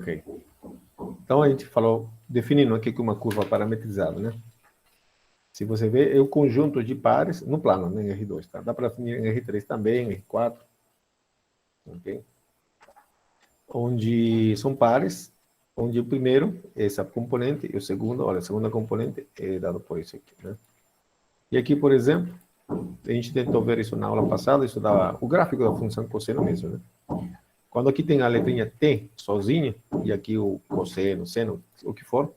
Ok. Então, a gente falou, definindo aqui que uma curva parametrizada, né? Se você vê, é o conjunto de pares, no plano, né, em R2, tá? Dá para definir em R3 também, em R4, ok? Onde são pares, onde o primeiro é essa componente, e o segundo, olha, a segunda componente é dado por isso aqui, né? E aqui, por exemplo, a gente tentou ver isso na aula passada, isso dá o gráfico da função cosseno mesmo, né? Quando aqui tem a letrinha T sozinha, e aqui o cosseno, seno, o que for,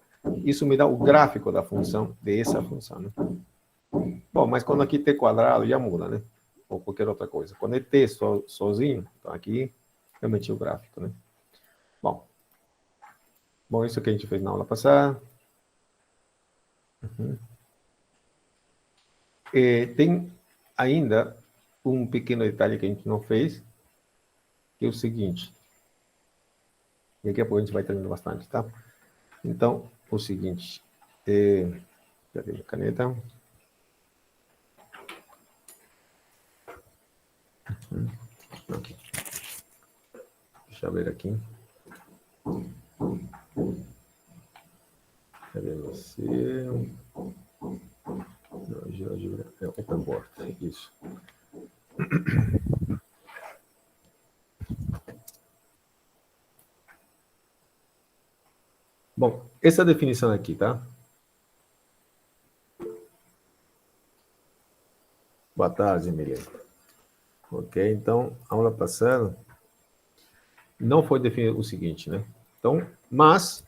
isso me dá o gráfico da função, dessa função, né? Bom, mas quando aqui T quadrado, já muda, né? Ou qualquer outra coisa. Quando é T sozinho, então aqui realmente é o gráfico, né? Bom, isso que a gente fez na aula passada. Tem ainda um pequeno detalhe que a gente não fez, que é o seguinte. E daqui a pouco a gente vai treinando bastante, tá? Então, o seguinte. Cadê minha caneta? Deixa eu ver aqui. Cadê você? É open board, isso. Bom, essa definição aqui, tá? Boa tarde, Miriam. Ok, então, a aula passada não foi definido o seguinte, né? Então, mas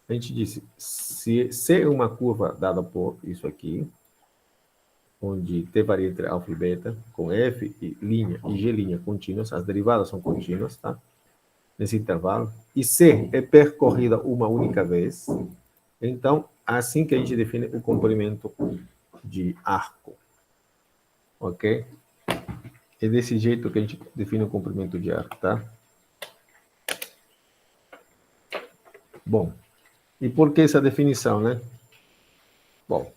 a gente disse, se é uma curva dada por isso aqui, onde t varia entre alfa e beta, com f e linha e g linha contínuas, as derivadas são contínuas, tá? Nesse intervalo, e c é percorrida uma única vez, então, assim que a gente define o comprimento de arco, ok? É desse jeito que a gente define o comprimento de arco, tá? Bom, e por que essa definição, né? Bom,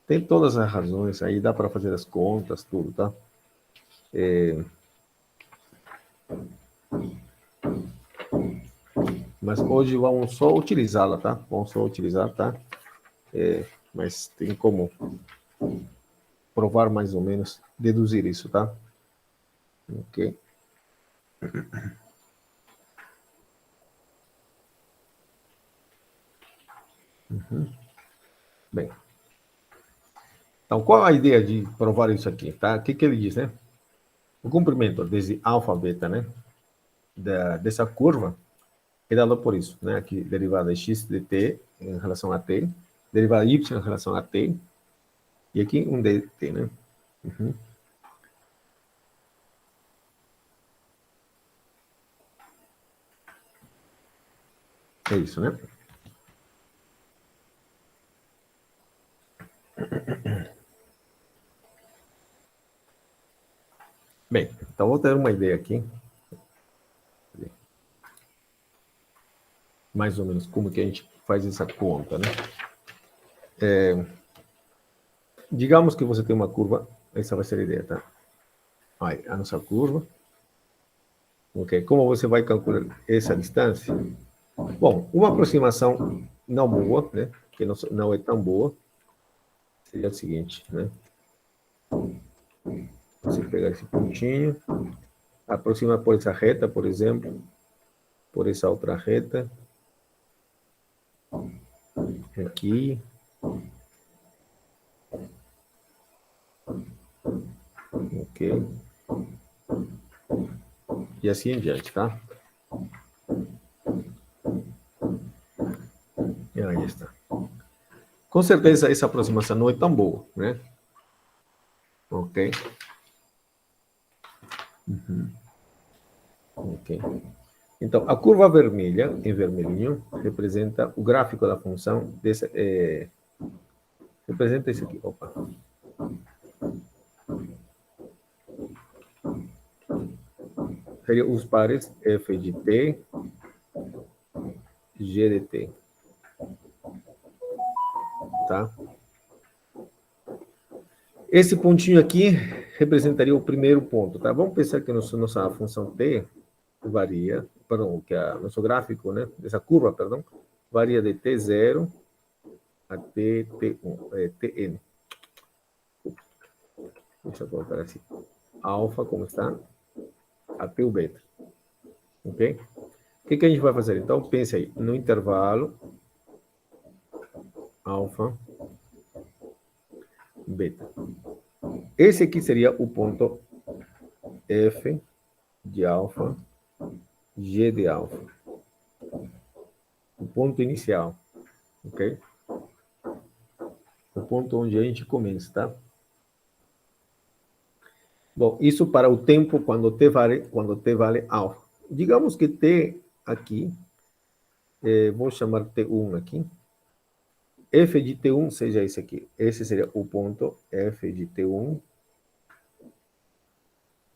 tem todas as razões, aí dá para fazer as contas, tudo, tá? Mas hoje vamos só utilizá-la, tá? Vamos só utilizar, tá? Mas tem como provar mais ou menos, deduzir isso, tá? Ok. Bem. Então, qual a ideia de provar isso aqui, tá? O que ele diz, né? O comprimento desde alfa a beta, né? Dessa curva é dado por isso, né? Aqui, derivada x de t em relação a t, derivada y em relação a t, e aqui um dt, né? É isso, né? Bem, então vou ter uma ideia aqui, mais ou menos como que a gente faz essa conta, né? Digamos que você tem uma curva, essa vai ser a ideia, tá? Aí, a nossa curva. Ok, como você vai calcular essa distância? Bom, uma aproximação não boa, né? Que não é tão boa, seria o seguinte, né? Você pegar esse pontinho, aproximar por essa reta, por exemplo, por essa outra reta, aqui, ok, e assim em diante, tá? E aí está. Com certeza essa aproximação não é tão boa, né? Ok. Ok. Então, a curva vermelha, em vermelhinho, representa o gráfico da função desse, representa isso aqui. Opa. Seria os pares f de t, g de t. Tá? Esse pontinho aqui representaria o primeiro ponto, tá? Vamos pensar que nossa função t varia, perdão, que nosso gráfico, né, dessa curva, perdão, varia de T0 até T1, Tn. Deixa eu colocar assim. Alfa, como está, até o beta. Ok? O que a gente vai fazer? Então, pense aí, no intervalo alfa, beta. Esse aqui seria o ponto F de alfa, G de alfa. O ponto inicial, ok? O ponto onde a gente começa, tá? Bom, isso para o tempo quando t vale alfa. Digamos que t aqui, vou chamar T1 aqui. F de T1 seja esse aqui. Esse seria o ponto F de T1,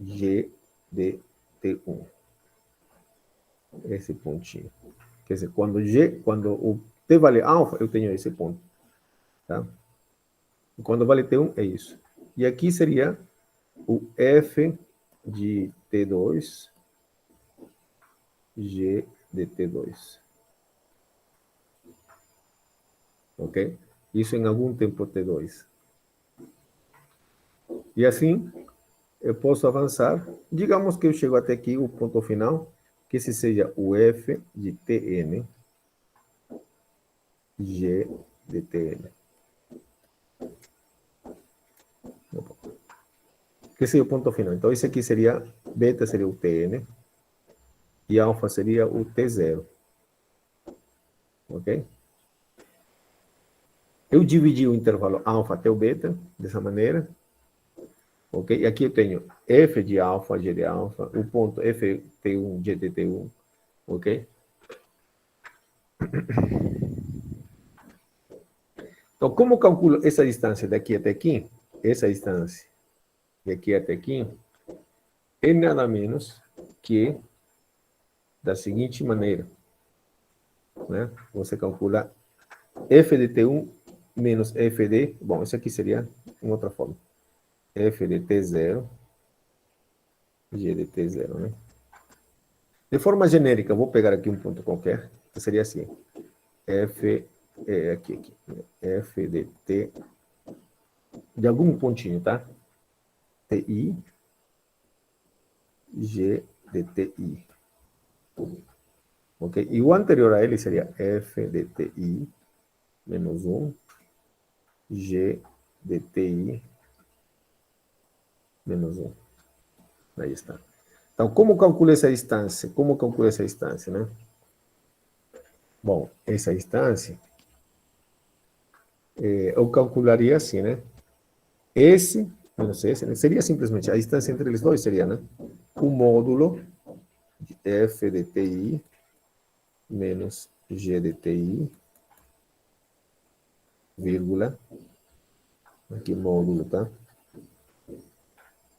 G de T1. Esse pontinho. Quer dizer, quando o T vale alfa, eu tenho esse ponto. Tá? E quando vale T1, é isso. E aqui seria o F de T2, G de T2. Ok? Isso em algum tempo T2. E assim, eu posso avançar. Digamos que eu chego até aqui, o ponto final, que esse seja o F de Tn, G de Tn. Que seria o ponto final. Então, esse aqui seria, beta seria o Tn, e alfa seria o T0. Ok? Eu dividi o intervalo alfa até o beta, dessa maneira. Ok? E aqui eu tenho F de alfa, G de alfa, o ponto FT1, G de T1. Ok? Então, como calculo essa distância daqui até aqui? Essa distância de aqui até aqui é nada menos que da seguinte maneira. Né? Você calcula F de T1 menos F de... Bom, isso aqui seria uma outra forma. F de T0, G de T0, né? De forma genérica, vou pegar aqui um ponto qualquer, que seria assim. F, aqui, F de T, de algum pontinho, tá? TI, G de TI. Ok? E o anterior a ele seria F de TI menos 1, G de TI menos 1. Aí está. Então, como calcula essa distância? Como calcula essa distância, né? Bom, essa distância, eu calcularia assim, né? Esse menos esse, né? Seria simplesmente a distância entre eles dois, seria, né? O módulo de F de TI menos G de TI, vírgula, aqui módulo, tá?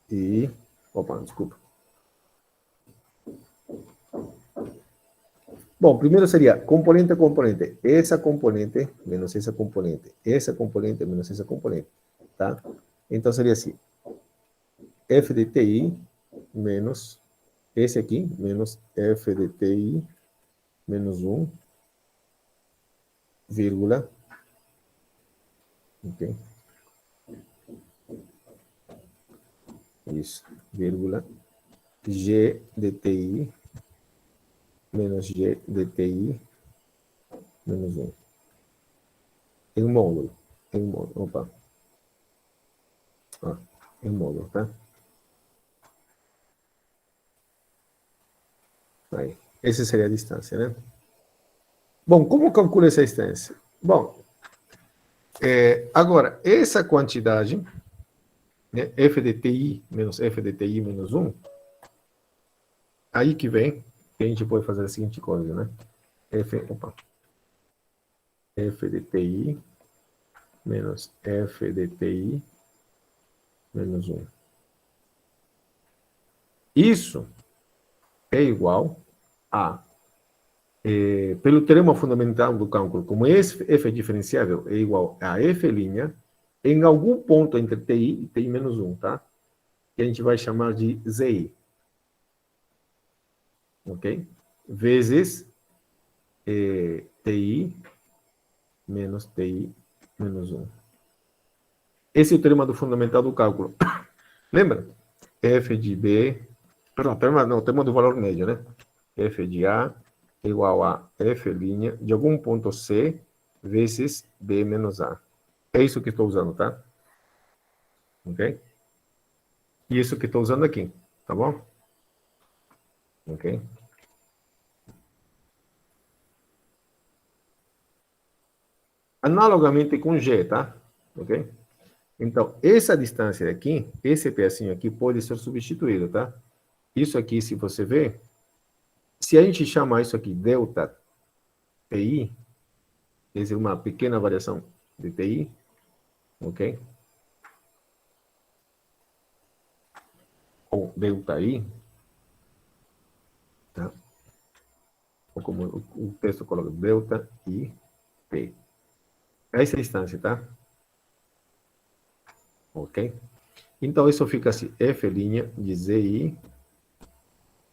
E, opa, desculpa. Bom, primeiro seria componente a componente. Essa componente menos essa componente. Essa componente menos essa componente. Tá? Então seria assim. F de TI menos esse aqui, menos F de TI menos 1, vírgula. Ok? Isso, vírgula. G de TI menos G de TI menos 1. Em módulo. Em módulo. Opa. Ah, em módulo, tá? Aí. Essa seria a distância, né? Bom, como calcula essa distância? Bom, agora, essa quantidade, né, F de TI menos F de TI menos 1, aí que vem, a gente pode fazer a seguinte coisa, né? F de TI menos F de TI menos 1. Isso é igual a, pelo teorema fundamental do cálculo, como F é diferenciável, é igual a F' em algum ponto entre TI e TI menos 1, tá? Que a gente vai chamar de ZI. ok? Vezes TI menos TI menos 1. Esse é o teorema do fundamental do cálculo. Lembra? F de B, perdão, o teorema do valor médio, né? F de A igual a F' de algum ponto C vezes B menos A. É isso que estou usando, tá? Ok? E isso que estou usando aqui, tá bom? Ok? Analogamente com G, tá? Ok? Então, essa distância aqui, esse pedacinho aqui, pode ser substituído, tá? Isso aqui, se você ver, se a gente chamar isso aqui delta TI, quer dizer, uma pequena variação de TI, ok? Ou delta I, tá? Ou como o texto coloca, delta I T. Essa é a distância, tá? Ok? Então, isso fica assim, F' de ZI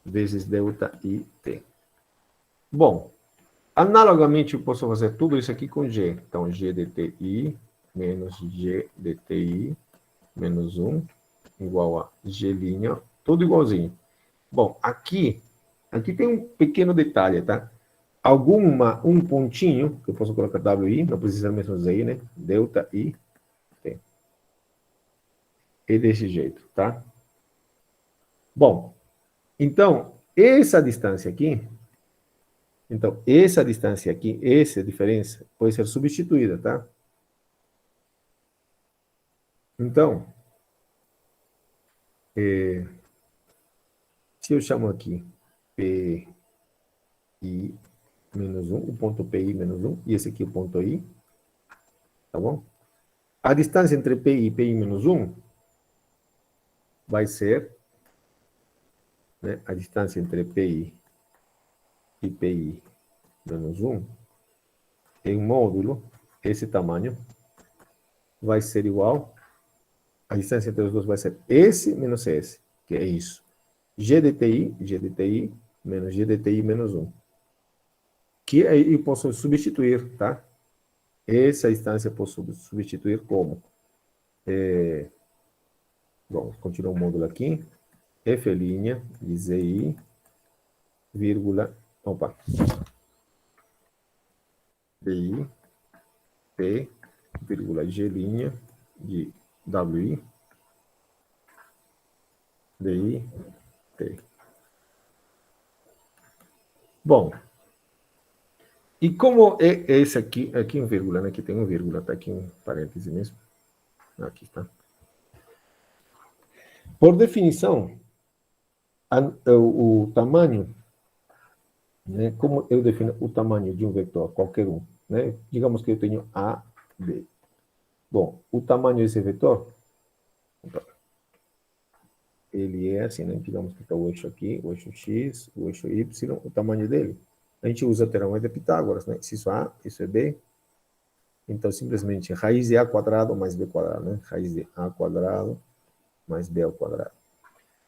vezes delta IT. Bom, analogamente, eu posso fazer tudo isso aqui com G. Então, G dTi menos G dTi menos 1 igual a G', tudo igualzinho. Bom, aqui tem um pequeno detalhe, tá? Um pontinho, que eu posso colocar WI, não precisa mesmo ZI, né? Delta I, tem. E desse jeito, tá? Bom, então, essa distância aqui, essa diferença, pode ser substituída, tá? Então, se eu chamo aqui PI menos 1, o ponto PI menos 1, e esse aqui é o ponto I, tá bom? A distância entre PI e PI menos 1 vai ser, né, a distância entre PI e PI menos 1 em módulo, esse tamanho, vai ser igual, a distância entre os dois vai ser esse menos esse, que é isso. G dTi menos G dTi menos 1. Que aí eu posso substituir, tá? Essa instância eu posso substituir como? Bom, continua o módulo aqui. F' de ZI, vírgula, opa, DI, P, vírgula, G', de WI, DI, T. Bom, e como é esse aqui um vírgula, né? Aqui tem um vírgula, tá aqui um parêntese mesmo. Aqui está. Por definição, o tamanho, né? Como eu defino o tamanho de um vetor, qualquer um, né? Digamos que eu tenho A, B. Bom, o tamanho desse vetor, ele é assim, né? Digamos que está o eixo aqui, o eixo X, o eixo Y, o tamanho dele. A gente usa o teorema de Pitágoras, né? Se isso é A, isso é B. Então, simplesmente, raiz de A quadrado mais B quadrado, né? Raiz de A quadrado mais B ao quadrado.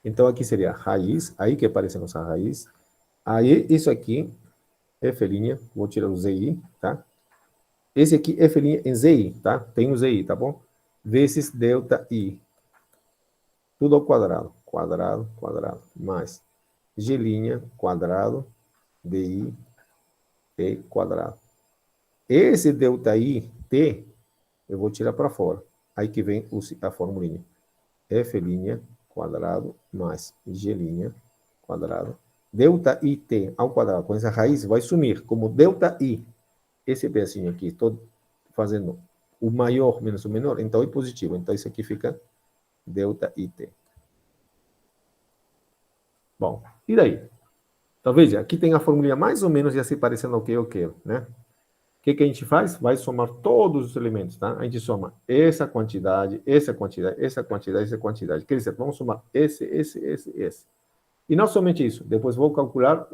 Então, aqui seria a raiz, aí que aparece a nossa raiz. Aí, isso aqui, F', vou tirar o ZI, tá? Esse aqui, F' em ZI, tá? Tem o ZI, tá bom? Vezes delta I. Tudo ao quadrado. Quadrado, quadrado. Mais G', quadrado, DI, T, quadrado. Esse delta I, T, eu vou tirar para fora. Aí que vem a formulinha. F', quadrado, mais G', quadrado. Delta IT ao quadrado, com essa raiz, vai sumir como delta I. Esse pedacinho aqui, estou fazendo o maior menos o menor, então é positivo. Então, isso aqui fica delta IT. Bom, e daí? Então, veja, aqui tem a formulinha mais ou menos já se parecendo ao que eu quero, né? O que a gente faz? Vai somar todos os elementos, tá? A gente soma essa quantidade, essa quantidade, essa quantidade, essa quantidade. Quer dizer, vamos somar esse. E não somente isso, depois vou calcular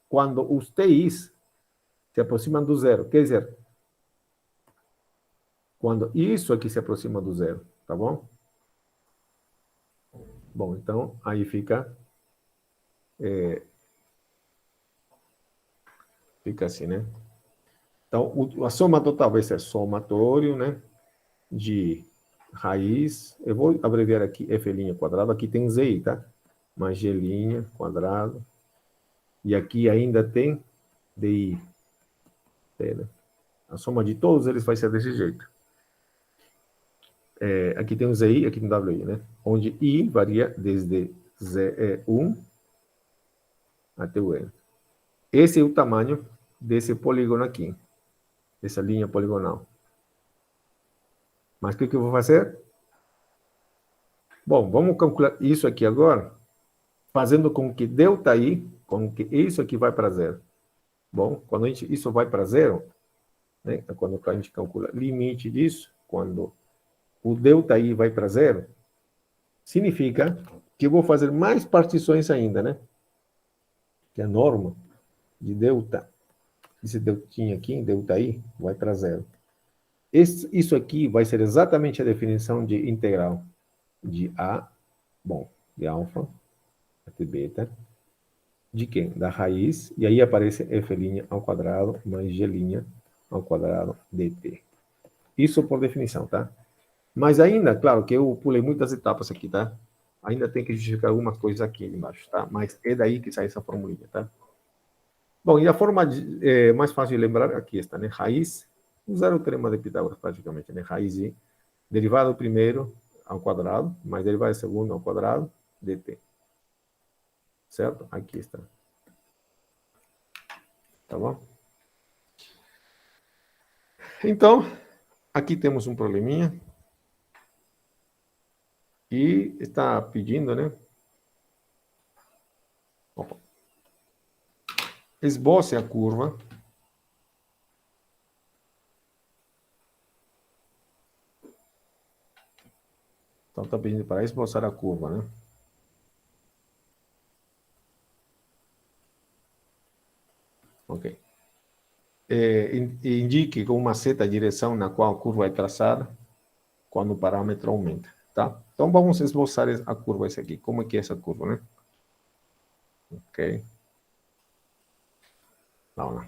quando os TIs se aproximam do zero. Quer dizer, quando isso aqui se aproxima do zero, tá bom? Bom, então, aí fica Fica assim, né? Então, a soma total vai ser somatório, né? De raiz. Eu vou abreviar aqui F' quadrado. Aqui tem ZI, tá? Mais G' quadrado. E aqui ainda tem DI. Né? A soma de todos eles vai ser desse jeito. Aqui tem o ZI, aqui tem o WI, né? Onde I varia desde ZE1 até o N. Esse é o tamanho desse polígono aqui, dessa linha poligonal. Mas o que eu vou fazer? Bom, vamos calcular isso aqui agora, fazendo com que ΔI, com que isso aqui vai para zero. Bom, quando isso vai para zero, né, quando a gente calcula limite disso, quando o ΔI vai para zero, significa que eu vou fazer mais partições ainda, né? Que a norma de delta, esse deltinha aqui, ΔI, vai para zero. Isso aqui vai ser exatamente a definição de integral de A, bom, de alfa até beta, de quem? Da raiz, e aí aparece F' ao quadrado mais G' ao quadrado dt. Isso por definição, tá? Mas ainda, claro que eu pulei muitas etapas aqui, tá? Ainda tem que justificar algumas coisas aqui embaixo, tá? Mas é daí que sai essa formulinha, tá? Bom, e a forma mais fácil de lembrar, aqui está, né? Raiz, usar o teorema de Pitágoras praticamente, né? Raiz de derivado primeiro ao quadrado, mais derivado segundo ao quadrado, dt. Certo? Aqui está. Tá bom? Então, aqui temos um probleminha. E está pedindo, né? Opa. Esboce a curva. Então, está pedindo para esboçar a curva, né? Ok. Indique com uma seta a direção na qual a curva é traçada quando o parâmetro aumenta, tá? Então, vamos esboçar a curva essa aqui. Como é que é essa curva, né? Ok. Vamos lá.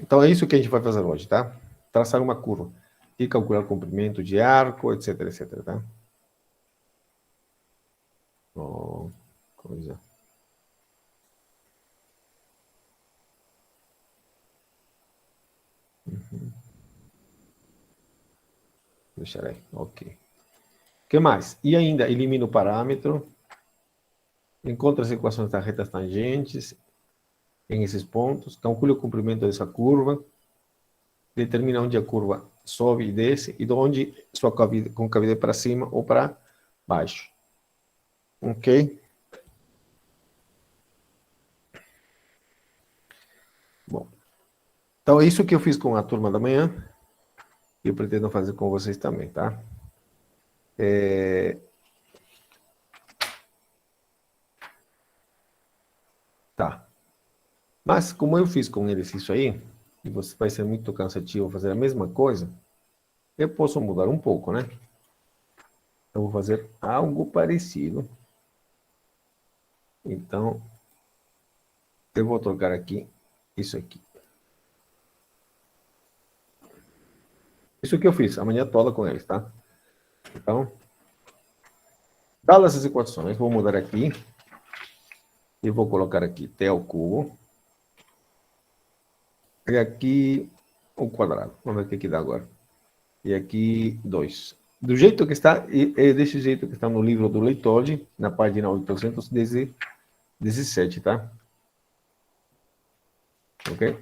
Então, é isso que a gente vai fazer hoje, tá? Traçar uma curva e calcular o comprimento de arco, etc, etc, tá? Oh, coisa. Deixar aí, ok. O que mais? E ainda, elimina o parâmetro, encontra as equações das retas tangentes em esses pontos, calcule o comprimento dessa curva, determina onde a curva sobe e desce, e de onde sua concavidade para cima ou para baixo. Ok? Bom, então é isso que eu fiz com a turma da manhã, e eu pretendo fazer com vocês também, tá? Tá. Mas, como eu fiz com eles isso aí, e você vai ser muito cansativo fazer a mesma coisa, eu posso mudar um pouco, né? Eu vou fazer algo parecido. Então, eu vou trocar aqui isso aqui. Isso que eu fiz a manhã toda com eles, tá? Então, dadas as equações, vou mudar aqui e vou colocar aqui t ao cubo. E aqui o quadrado. Vamos ver o que dá agora. E aqui 2. Do jeito que está, é desse jeito que está no livro do Leitoldi, na página 817, tá? Ok?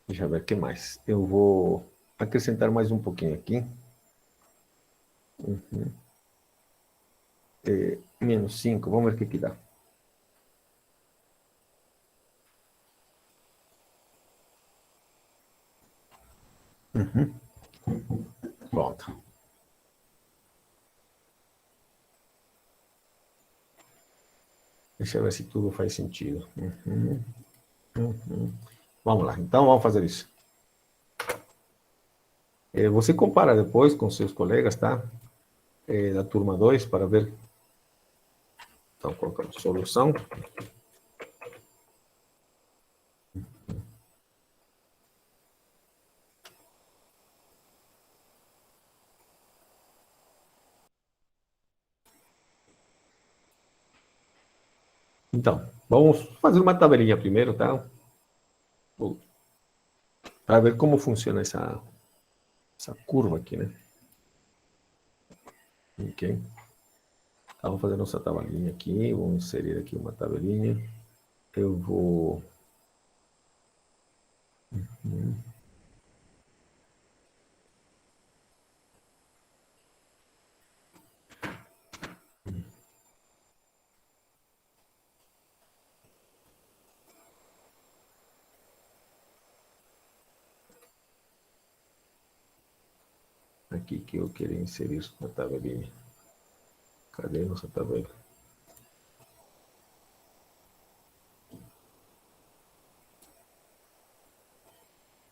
Deixa eu ver o que mais. Eu vou acrescentar mais um pouquinho aqui. Menos 5. Vamos ver o que dá. Pronto. Deixa eu ver se tudo faz sentido. Vamos lá, então vamos fazer isso. Você compara depois com seus colegas, tá? Da turma 2 para ver. Então, colocamos solução. Então, vamos fazer uma tabelinha primeiro, tá? Para ver como funciona essa curva aqui, né? Ok. Então, vamos fazer nossa tabelinha aqui. Vamos inserir aqui uma tabelinha. Eu vou... Aqui que eu queria inserir na tabelinha. Cadê nossa tabela?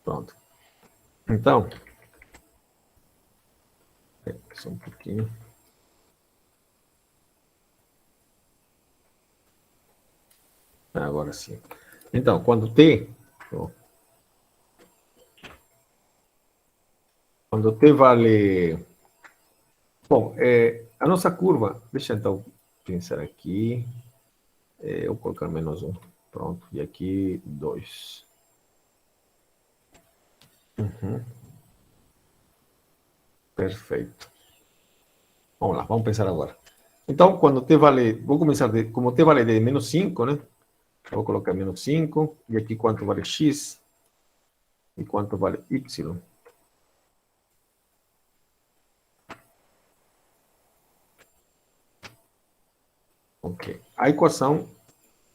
Pronto. Então, só um pouquinho. Agora sim. Então, quando T... Quando T vale... Bom, a nossa curva... Deixa eu então pensar aqui. Eu vou colocar menos 1. Pronto. E aqui, 2. Perfeito. Vamos lá, vamos pensar agora. Então, quando T vale... Vou começar de... Como T vale de menos 5, né? Eu vou colocar menos 5. E aqui quanto vale X? E quanto vale Y? Ok. A equação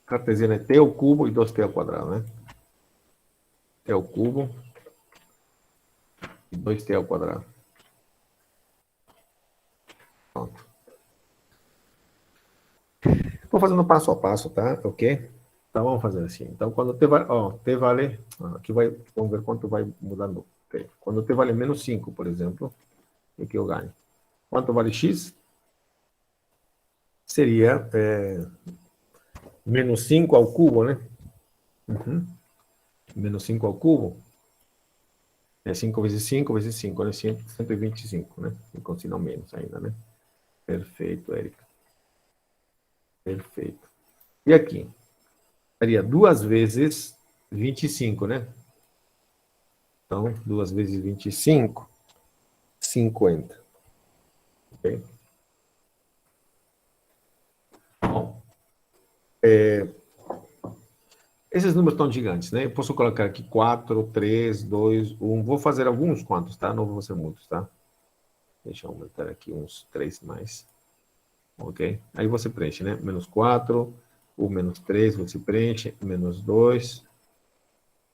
cartesiana é T ao cubo e 2T ao quadrado, né? T ao cubo e 2T ao quadrado. Pronto. Vou fazendo passo a passo, tá? Ok? Então, vamos fazer assim. Então, quando T vale... Ó, T vale... Aqui vai... Vamos ver quanto vai mudando T. Quando T vale menos 5, por exemplo, o que eu ganho? Quanto vale X? Seria menos 5 ao cubo, né? Menos 5 ao cubo. É 5 vezes 5 vezes 5, né? 125, né? E com sinal menos ainda, né? Perfeito, Érica. Perfeito. E aqui? Seria 2 vezes 25, né? Então, 2 vezes 25, 50. Ok? Bom, esses números estão gigantes, né? Eu posso colocar aqui 4, 3, 2, 1. Vou fazer alguns quantos, tá? Não vou ser muitos, tá? Deixa eu aumentar aqui uns 3 mais. Ok? Aí você preenche, né? Menos 4, o menos 3 você preenche, menos 2.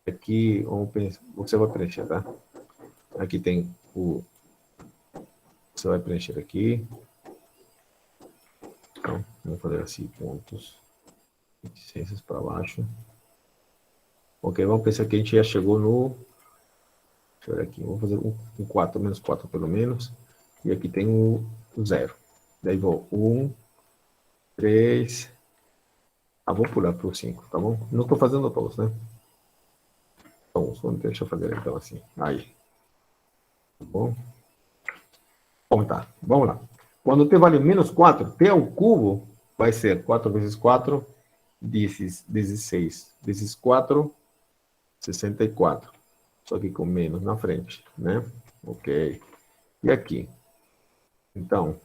Aqui, você vai preencher, tá? Aqui tem o... Você vai preencher aqui. Então, vamos fazer assim, pontos. 26 para baixo. Ok, vamos pensar que a gente já chegou no... Deixa eu ver aqui, vou fazer um 4, menos 4 pelo menos. E aqui tem o 0. Daí vou 1, 3... vou pular para o 5, tá bom? Não estou fazendo todos, né? Então, deixa eu fazer então assim. Aí. Tá bom? Bom, tá. Vamos lá. Quando t vale menos 4, t ao cubo vai ser 4 vezes 4, 16. Vezes 4, 64. Só que com menos na frente, né? Ok. E aqui? Então,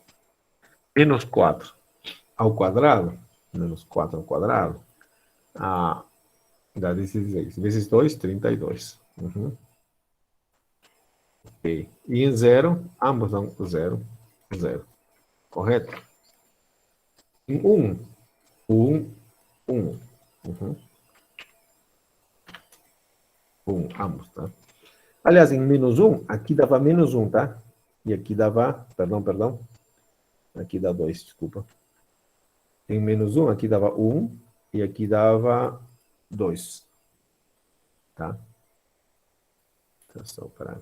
menos 4 ao quadrado, menos 4 ao quadrado, dá 16. Vezes 2, 32. Ok. E em 0, ambos dão 0, 0. Correto? Em 1, 1, 1. 1, ambos, tá? Aliás, em menos 1, aqui dava menos 1, tá? E aqui dava, perdão, aqui dá 2, desculpa. Em menos 1, aqui dava 1 e aqui dava 2. Tá? Então, só para...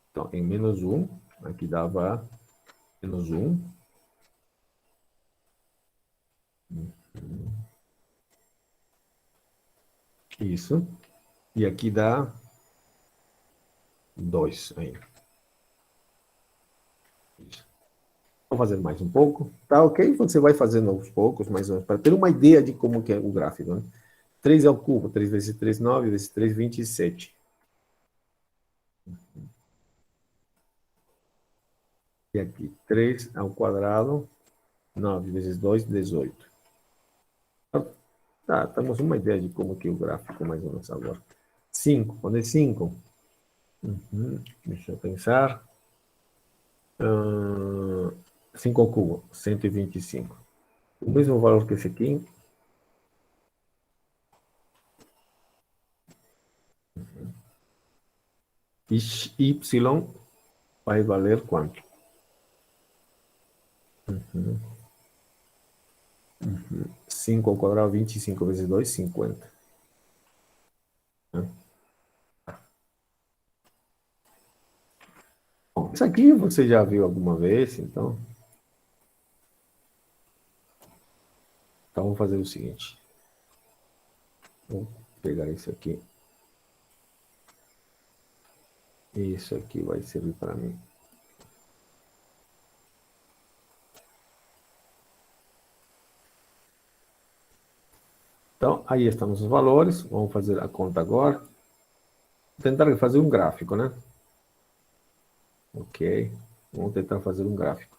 Então, em menos 1, aqui dava menos 1. Isso. E aqui dá 2 ainda. Isso. Vou fazer mais um pouco. Tá ok? Você vai fazendo aos poucos, mais ou menos, para ter uma ideia de como que é o gráfico, né? 3 ao cubo. 3 vezes 3, 9. Vezes 3, 27. E aqui, 3 ao quadrado. 9 vezes 2, 18. Tá, temos uma ideia de como que é o gráfico, mais ou menos agora. 5. Quando é 5? Deixa eu pensar. 5 ao cubo, 125. O mesmo valor que esse aqui. Y vai valer quanto? 5 ao quadrado, 25 vezes 2, 50. Né? Bom, isso aqui você já viu alguma vez, então vamos fazer o seguinte. Vou pegar isso aqui. Isso aqui vai servir para mim. Então, aí estamos os valores. Vamos fazer a conta agora. Vou tentar fazer um gráfico, né? Ok. Vamos tentar fazer um gráfico.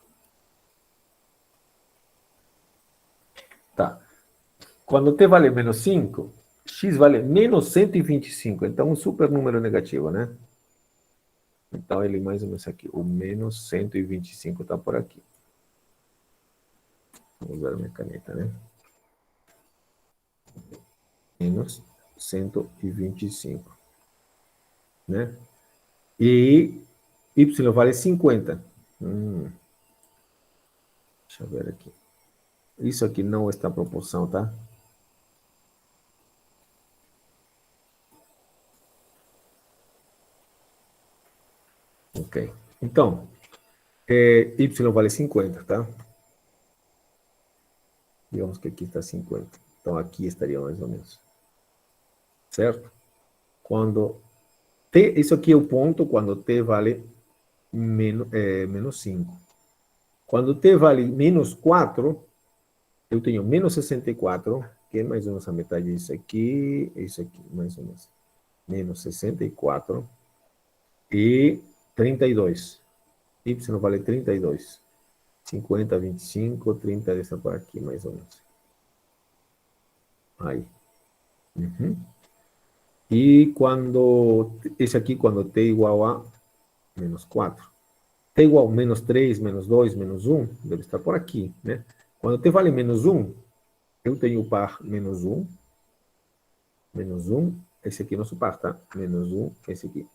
Tá. Quando t vale menos 5, x vale menos 125. Então, um super número negativo, né? Então, ele mais ou menos aqui. O menos 125 está por aqui. Vou usar a minha caneta, né? Menos 125. Né? E y vale 50. Deixa eu ver aqui. Isso aqui não está em proporção, tá? Ok. Então, y vale 50, tá? Digamos que aqui está 50. Então, aqui estaria mais ou menos. Certo? Quando t, isso aqui é o ponto quando t vale menos 5. Quando t vale menos 4, eu tenho menos 64, que é mais ou menos a metade disso aqui, mais ou menos. Menos 64 e 32. Y vale 32. 50, 25, 30 dessa por aqui, mais ou menos. Aí. E quando, esse aqui, quando t igual a menos 4. T igual a menos 3, menos 2, menos 1, deve estar por aqui, né? Quando t vale menos 1, eu tenho o par menos 1. Menos 1, esse aqui é nosso par, tá? Menos 1, esse aqui.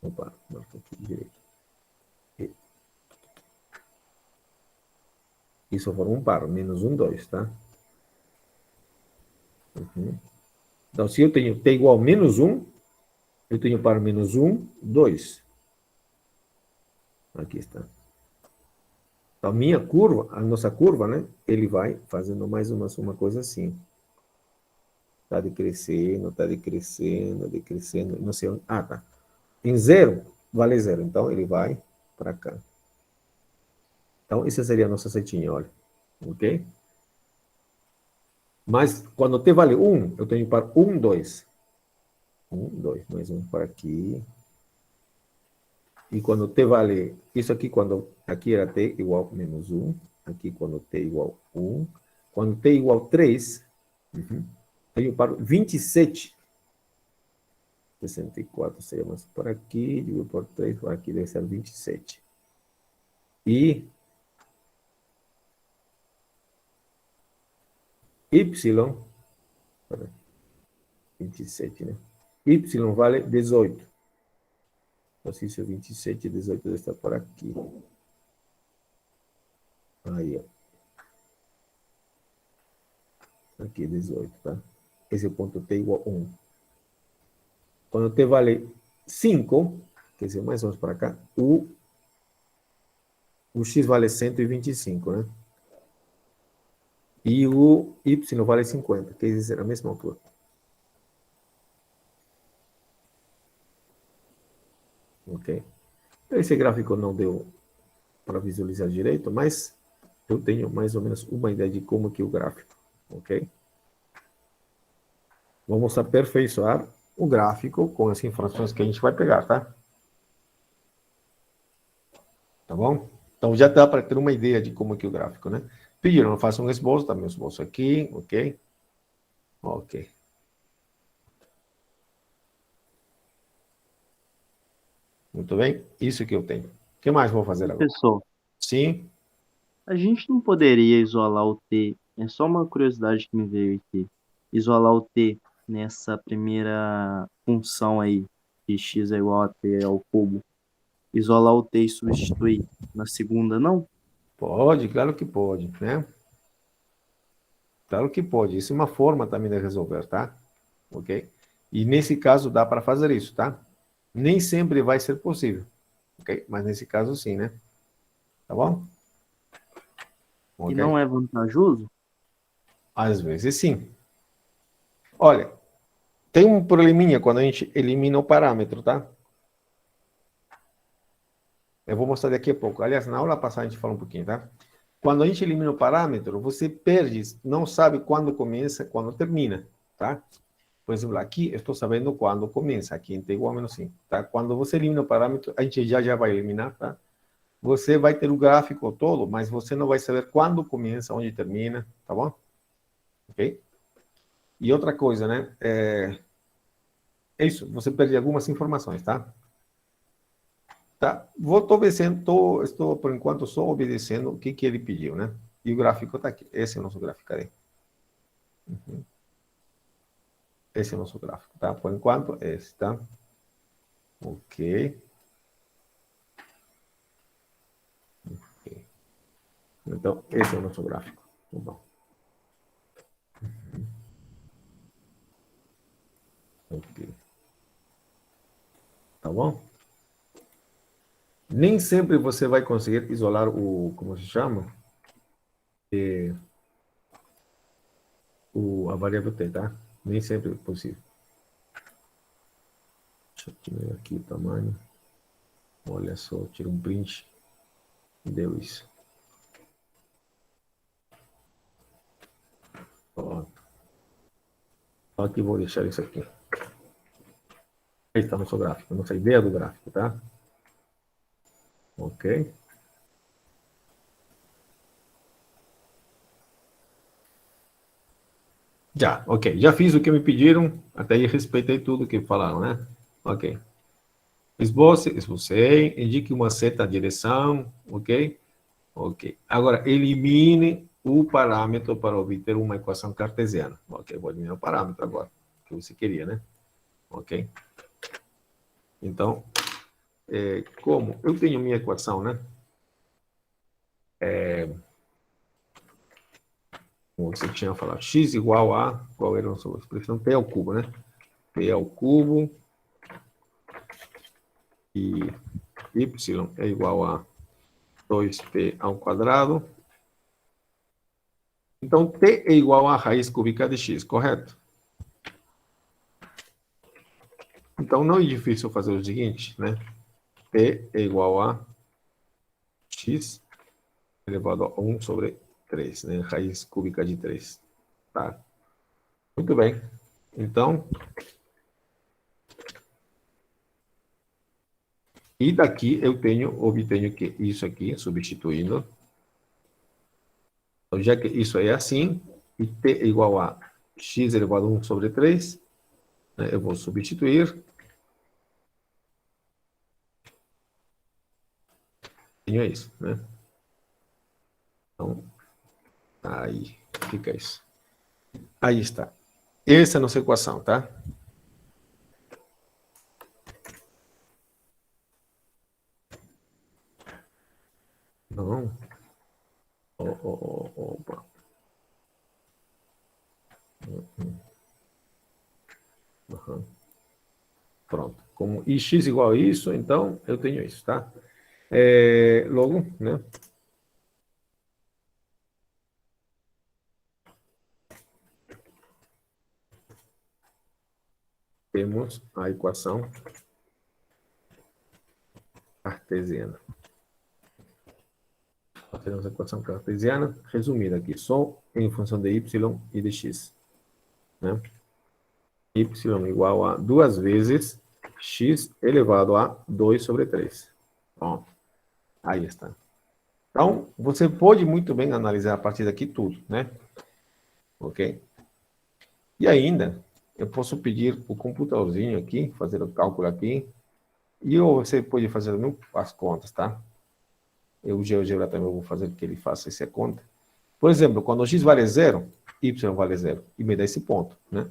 Opa, marca aqui direito. Isso forma um par, menos 1, 2, tá? Então, se eu tenho t igual a menos 1, eu tenho par menos 1, 2. Aqui está. Então, a minha curva, a nossa curva, né? Ele vai fazendo mais uma coisa assim. Está decrescendo, está decrescendo, decrescendo. Não sei onde. Ah, tá. Em 0, vale 0. Então, ele vai para cá. Então, essa seria a nossa setinha, olha. Ok? Mas, quando t vale 1, eu tenho par 1, 2. 1, 2. Mais um para aqui. E quando t vale, isso aqui, quando aqui era t igual a menos 1, aqui quando t igual a 1, quando t igual a 3, tenho para 27. 64 seria mais por aqui, dividido por 3, por aqui deve ser 27. E y, 27, né? Y vale 18. Então, se isso é 27, 18 deve estar por aqui. Aí, ó. Aqui, 18, tá? Esse ponto T igual a 1. Quando T vale 5, quer dizer, mais ou menos para cá, o X vale 125, né? E o Y vale 50, quer dizer, a mesma altura. Ok? Então, esse gráfico não deu para visualizar direito, mas eu tenho mais ou menos uma ideia de como que é o gráfico, ok? Vamos aperfeiçoar o gráfico com as informações que a gente vai pegar, tá? Tá bom? Então já dá para ter uma ideia de como que é o gráfico, né? Pediram, faça um esboço, tá meu esboço aqui, ok? Ok. Muito bem, isso que eu tenho. O que mais vou fazer agora? Professor, Sim, a gente não poderia isolar o t, é só uma curiosidade que me veio aqui, isolar o t nessa primeira função aí, que x é igual a t ao cubo, isolar o t e substituir na segunda, não? pode, claro que pode, né? Claro que pode. Isso é uma forma também de resolver, tá? Ok? E nesse caso dá para fazer isso, tá? Nem sempre vai ser possível, ok? Mas nesse caso sim, né? Tá bom? E Ok? não é vantajoso? Às vezes sim. Olha, tem um probleminha quando a gente elimina o parâmetro, tá? Eu vou mostrar daqui a pouco. Aliás, na aula passada a gente falou um pouquinho, tá? Quando a gente elimina o parâmetro, você perde, não sabe quando começa, quando termina, tá? Por exemplo, aqui eu estou sabendo quando começa, aqui em T igual a menos 5, tá? Quando você elimina o parâmetro, a gente já vai eliminar, tá? Você vai ter o gráfico todo, mas você não vai saber quando começa, onde termina, tá bom? Ok? E outra coisa, né? É isso, você perde algumas informações, tá? Tá? Tô obedecendo, estou, por enquanto, só obedecendo o que ele pediu, né? E o gráfico está aqui. Esse é o nosso gráfico, cadê? Esse é o nosso gráfico, tá? Por enquanto, esse, tá? Ok. Ok. Então, esse é o nosso gráfico. Tá bom. Ok. Tá bom? Nem sempre você vai conseguir isolar o, como se chama? A variável t, tá? Nem sempre é possível. Deixa eu tirar aqui o tamanho. Olha só, tira um print e deu isso. Pronto. Aqui vou deixar isso aqui. Aí está nosso gráfico, nossa ideia do gráfico, tá? Ok. Já, ok. Já fiz o que me pediram, até aí respeitei tudo que falaram, né? Ok. Esbocei, indique uma certa direção, ok? Ok. Agora, elimine o parâmetro para obter uma equação cartesiana. Ok, vou eliminar o parâmetro agora, que você queria, né? Ok. Então, como eu tenho minha equação, né? Como você tinha falado, x igual a, qual era a sua expressão? P ao cubo, né? P ao cubo e y é igual a 2p ao quadrado. Então, t é igual a raiz cúbica de x, correto? Então, não é difícil fazer o seguinte, né? T é igual a x elevado a 1 sobre 3, né? Raiz cúbica de 3. Tá? Muito bem. Então, e daqui eu obtenho que isso aqui, substituindo. Então, já que isso é assim, e t é igual a x elevado a 1 sobre 3, né? Eu vou substituir. Tenho isso, né? Então, aí fica isso. Aí está. Essa é a nossa equação, tá? Não. Opa. Pronto. Como ix igual a isso, então eu tenho isso, tá? Logo, né? Temos a equação cartesiana. Temos a equação cartesiana resumida aqui, só em função de y e de x. Né? Y igual a 2 vezes x elevado a 2 sobre 3. Pronto. Aí está. Então, você pode muito bem analisar a partir daqui tudo, né? Ok? E ainda, eu posso pedir o computadorzinho aqui, fazer o cálculo aqui, e você pode fazer as contas, tá? O GeoGebra também eu vou fazer que ele faça essa conta. Por exemplo, quando x vale 0, y vale 0, e me dá esse ponto, né?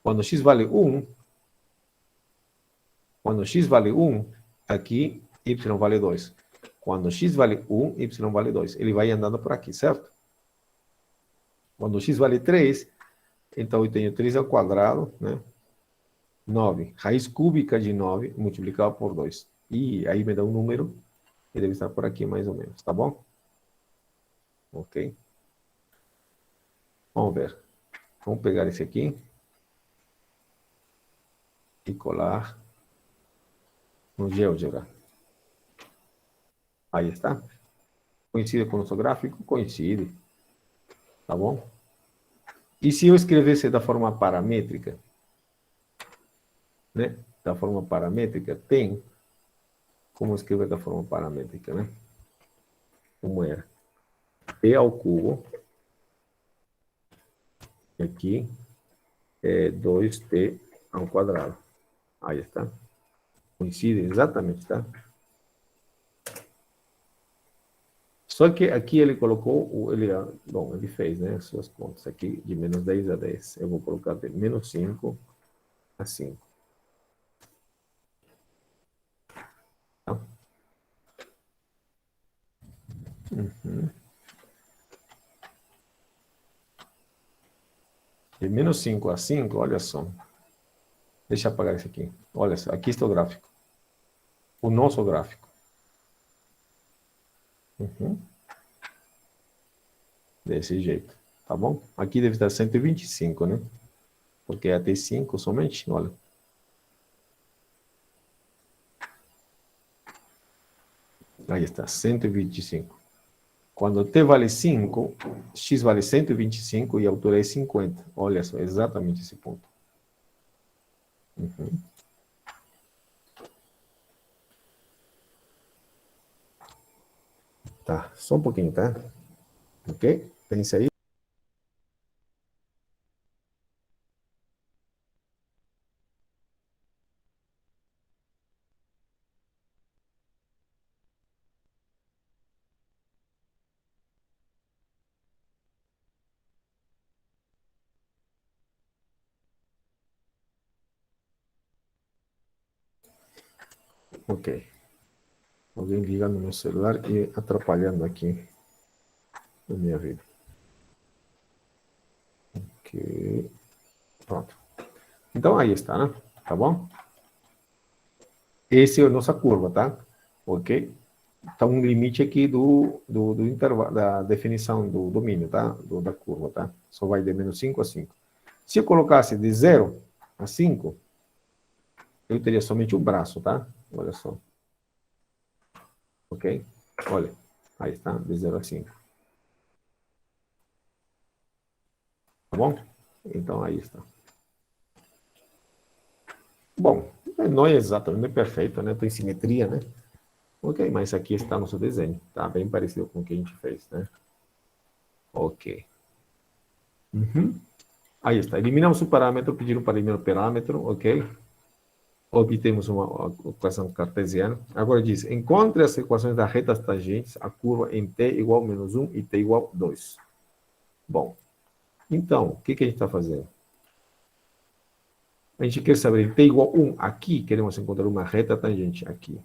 Quando x vale 1, aqui y vale 2. Quando x vale 1, y vale 2. Ele vai andando por aqui, certo? Quando x vale 3, então eu tenho 3 ao quadrado, né? 9. Raiz cúbica de 9 multiplicado por 2. E aí me dá um número que deve estar por aqui mais ou menos, tá bom? Ok? Vamos ver. Vamos pegar esse aqui e colar no GeoGebra. Aí está. Coincide com o nosso gráfico? Coincide. Tá bom? E se eu escrevesse da forma paramétrica? Né? Da forma paramétrica, tem como escrever da forma paramétrica, né? Como era? T ao cubo. Aqui é 2t ao quadrado. Aí está. Coincide exatamente, tá? Só que aqui ele colocou, ele fez, né, as suas contas aqui, de menos 10 a 10. Eu vou colocar de menos 5 a 5. Tá? Uhum. De menos 5 a 5, olha só. Deixa eu apagar isso aqui. Olha só, aqui está o gráfico. O nosso gráfico. Uhum. Desse jeito, tá bom? Aqui deve estar 125, né? Porque é até 5 somente, olha. Aí está, 125. Quando t vale 5, x vale 125 e a altura é 50. Olha só, exatamente esse ponto. Uhum. Tá, só um pouquinho, tá? Ok? Pense aí. Ok. Alguém liga no meu celular e atrapalhando aqui a minha vida. Ok. Pronto. Então aí está, né? Tá bom? Esse é a nossa curva, tá? Ok? Está um limite aqui do intervalo, da definição do domínio, tá? Da curva, tá? Só vai de menos 5 a 5. Se eu colocasse de 0 a 5, eu teria somente o braço, tá? Olha só. Ok? Olha, aí está, de 0 a 5. Tá bom? Então, aí está. Bom, não é exatamente perfeito, né? Tem simetria, né? Ok, mas aqui está nosso desenho. Tá bem parecido com o que a gente fez, né? Ok. Uhum. Aí está. Eliminamos o parâmetro, pediram para eliminar o parâmetro, ok? Obtemos uma equação cartesiana. Agora diz, encontre as equações das retas tangentes, a curva em t igual a menos 1 e t igual a 2. Bom, então, o que a gente está fazendo? A gente quer saber t igual a 1 aqui, queremos encontrar uma reta tangente aqui.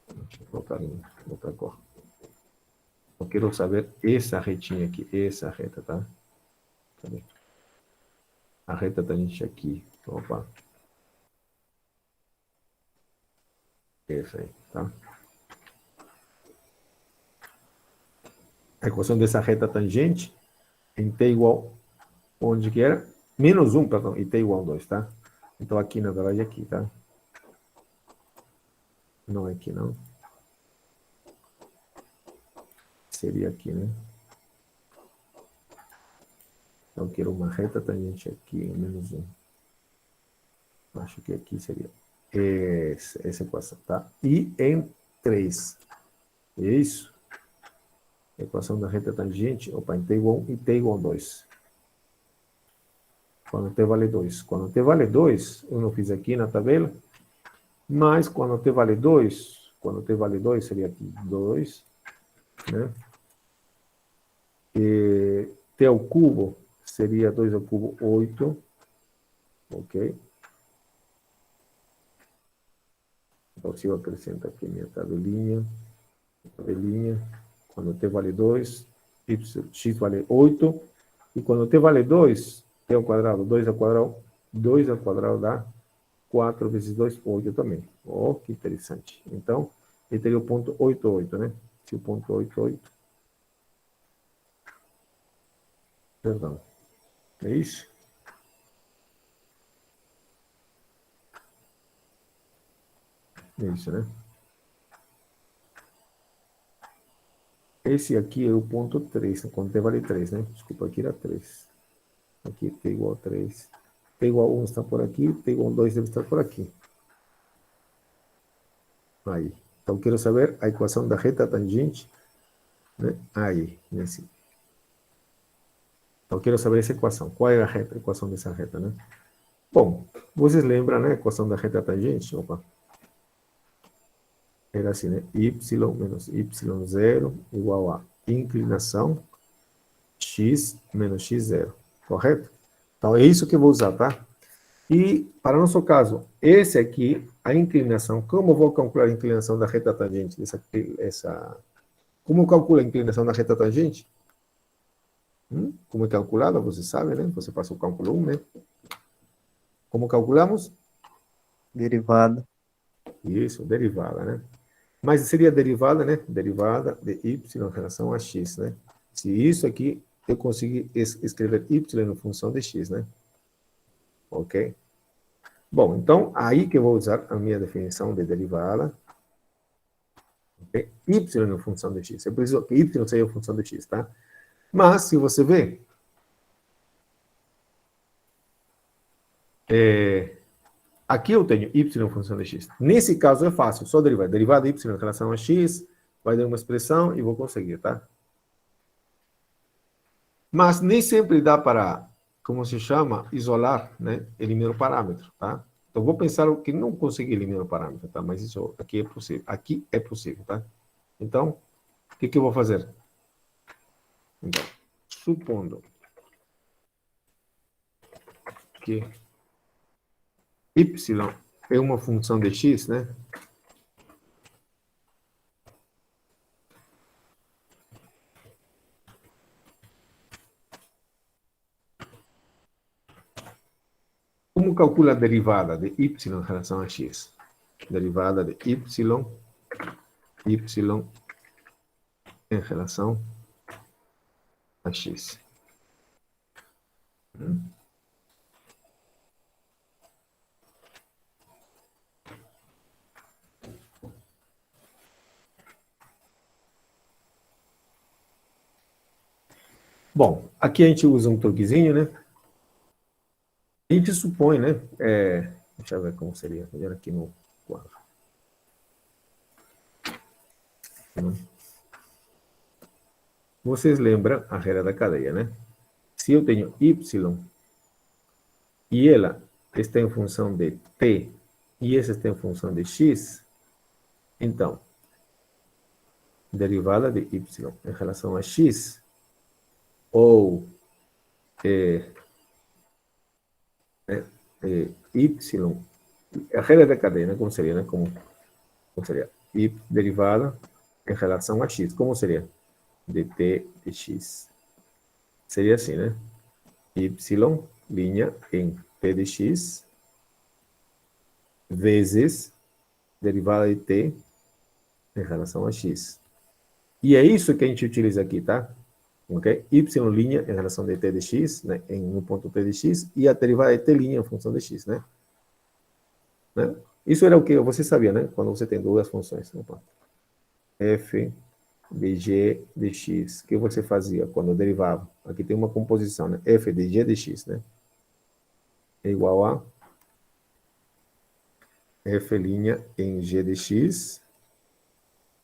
Deixa eu colocar em outra cor. Eu quero saber essa retinha aqui, essa reta, tá? Cadê? A reta tangente aqui. Opa. Essa aí, tá? A equação dessa reta tangente em t igual, onde que era? Menos 1, perdão, e t igual a 2, tá? Então aqui, na verdade, aqui, tá? Não é aqui, não. Seria aqui, né? Então, eu quero uma reta tangente aqui em menos 1. Acho que aqui seria essa equação, tá? E em 3. É isso? Equação da reta tangente, opa, em t igual a 1 e t igual a 2. Quando t vale 2. Quando t vale 2, eu não fiz aqui na tabela, mas quando t vale 2, seria aqui 2, né? E t ao cubo seria 2 ao cubo, 8, ok? Então, se eu acrescento aqui minha tabelinha, quando t vale 2, x vale 8, e quando t vale 2, t ao quadrado, 2 ao quadrado, 2 ao quadrado dá 4 vezes 2, 8 também. Oh, que interessante. Então, ele teria o ponto 88, né? Se o ponto 88, perdão, é isso? É isso, né? Esse aqui é o ponto 3, quando t vale 3, né? Desculpa, aqui era 3. Aqui t igual a 3. T igual a 1 está por aqui, t igual a 2 deve estar por aqui. Aí. Então, quero saber a equação da reta tangente, né? Aí, nesse. Então, quero saber essa equação. Qual é a equação dessa reta, né? Bom, vocês lembram, né? A equação da reta tangente? Opa. Era assim, né? Y menos y0 igual a inclinação x menos x0. Correto? Então, é isso que eu vou usar, tá? E, para nosso caso, esse aqui, a inclinação, como eu vou calcular a inclinação da reta tangente? Como eu calculo a inclinação da reta tangente? Como é calculada, você sabe, né? Você passa o cálculo 1, né? Como calculamos? Derivada. Isso, derivada, né? Mas seria derivada, né? Derivada de y em relação a x, né? Se isso aqui, eu conseguir escrever y em função de x, né? Ok? Bom, então, aí que eu vou usar a minha definição de derivada. Okay? Y em função de x. Eu preciso que y seja a função de x, tá? Mas, se você ver, aqui eu tenho y em função de x. Nesse caso é fácil, só derivar. Derivada de y em relação a x, vai dar uma expressão e vou conseguir, tá? Mas nem sempre dá para, como se chama, isolar, né? Eliminar o parâmetro, tá? Então, vou pensar que não consegui eliminar o parâmetro, tá? Mas isso aqui é possível. Aqui é possível, tá? Então, o que eu vou fazer? Então, supondo que y é uma função de x, né? Como calcula a derivada de y em relação a x? Derivada de y em relação a x. Bom, aqui a gente usa um truquezinho, né? A gente supõe, né? Deixa eu ver como seria. Melhor aqui no quadro. Vocês lembram a regra da cadeia, né? Se eu tenho y e ela está em função de t e essa está em função de x, então, derivada de y em relação a x, ou y, a regra da cadeia, né? Como seria, né? Como seria? Y derivada em relação a x. Como seria? Dt de x. Seria assim, né? Y, linha em t de x, vezes derivada de t em relação a x. E é isso que a gente utiliza aqui, tá? Ok? Y' em relação de t de x, né? No ponto t de x, e a derivada de t' em função de x, né? Isso era o que você sabia, né? Quando você tem duas funções. Opa. F de g de x. O que você fazia quando derivava? Aqui tem uma composição, né? F de g de x, né? É igual a F' em g de x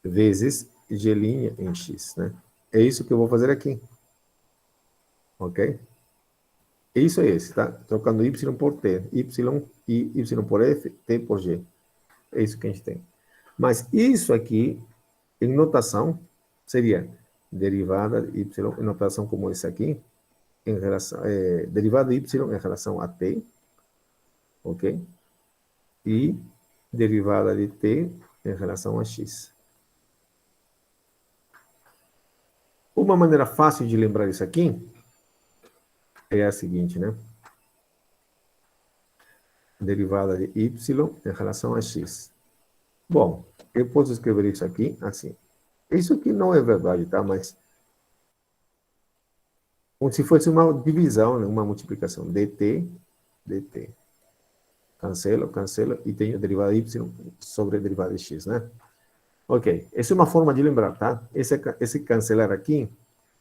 vezes g' em x, né? É isso que eu vou fazer aqui. Ok? Isso é esse, tá? Trocando y por t. Y e y por f, t por g. É isso que a gente tem. Mas isso aqui, em notação, seria derivada de y, em notação como esse aqui, em relação, derivada de y em relação a t, ok? E derivada de t em relação a x. Uma maneira fácil de lembrar isso aqui é a seguinte, né? Derivada de y em relação a x. Bom, eu posso escrever isso aqui assim. Isso aqui não é verdade, tá? Mas como se fosse uma divisão, né? Uma multiplicação. dt. Cancelo, cancelo, e tenho a derivada de y sobre a derivada de x, né? Ok, essa é uma forma de lembrar, tá? Esse cancelar aqui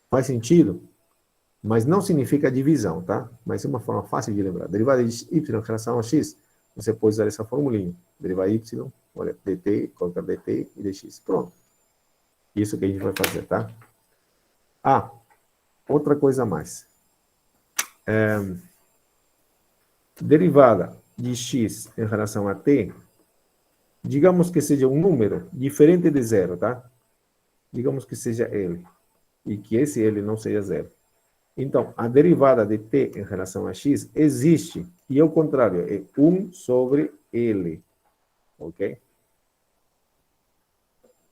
faz sentido, mas não significa divisão, tá? Mas é uma forma fácil de lembrar. Derivada de y em relação a x, você pode usar essa formulinha. Derivada de y, olha, dt, colocar dt e dx. Pronto. Isso que a gente vai fazer, tá? Ah, outra coisa a mais. Derivada de x em relação a t, digamos que seja um número diferente de zero, tá? Digamos que seja L, e que esse L não seja zero. Então, a derivada de t em relação a x existe, e ao contrário, é 1 sobre L. Ok?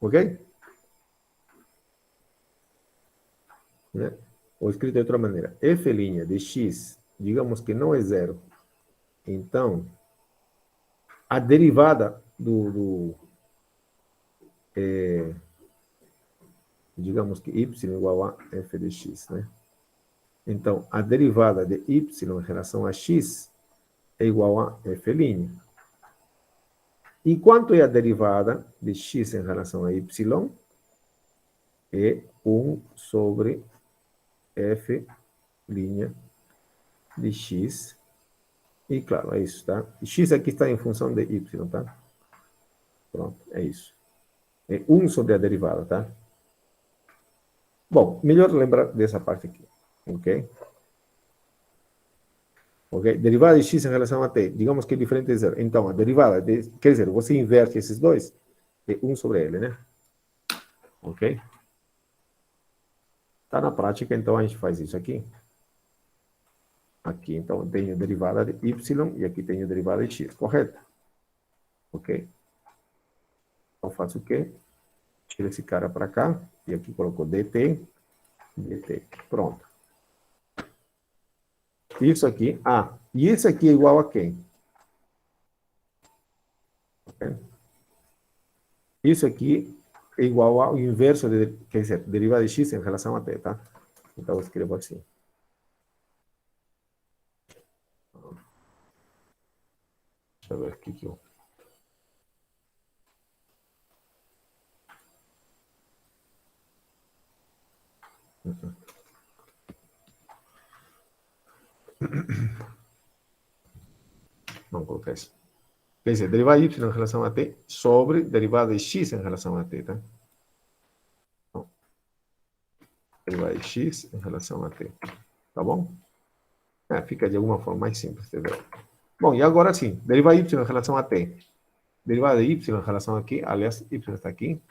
Ok? Né? Ou escrito de outra maneira, f' de x, digamos que não é zero. Então, a derivada digamos que y igual a f de x, né? Então, a derivada de y em relação a x é igual a f'. E quanto é a derivada de x em relação a y? É 1 sobre f' de x. E, claro, é isso, tá? E x aqui está em função de y, tá? Pronto, é isso. É 1 sobre a derivada, tá? Bom, melhor lembrar dessa parte aqui, ok? Ok? Derivada de x em relação a t, digamos que é diferente de zero. Então, a derivada, quer dizer, você inverte esses dois, é 1 sobre L, né? Ok? Tá na prática, então a gente faz isso aqui. Aqui, então, eu tenho a derivada de y e aqui tenho a derivada de x, correto? Ok? Então, faço o quê? Tiro esse cara para cá, e aqui colocou dt, dt. Pronto. Isso aqui, e esse aqui é igual a quem? Ok? Isso aqui é igual ao inverso, quer dizer, derivada de x em relação a t, tá? Então, eu escrevo assim. Deixa eu ver aqui que eu... Vamos colocar isso. Quer dizer, derivada de y em relação a t sobre derivada de x em relação a t, tá? Então, derivada de x em relação a t. Tá bom? Fica de alguma forma mais simples, entendeu? Bom, e agora sim, derivada de y em relação a t. Derivada de y em relação aqui, aliás, y está aqui.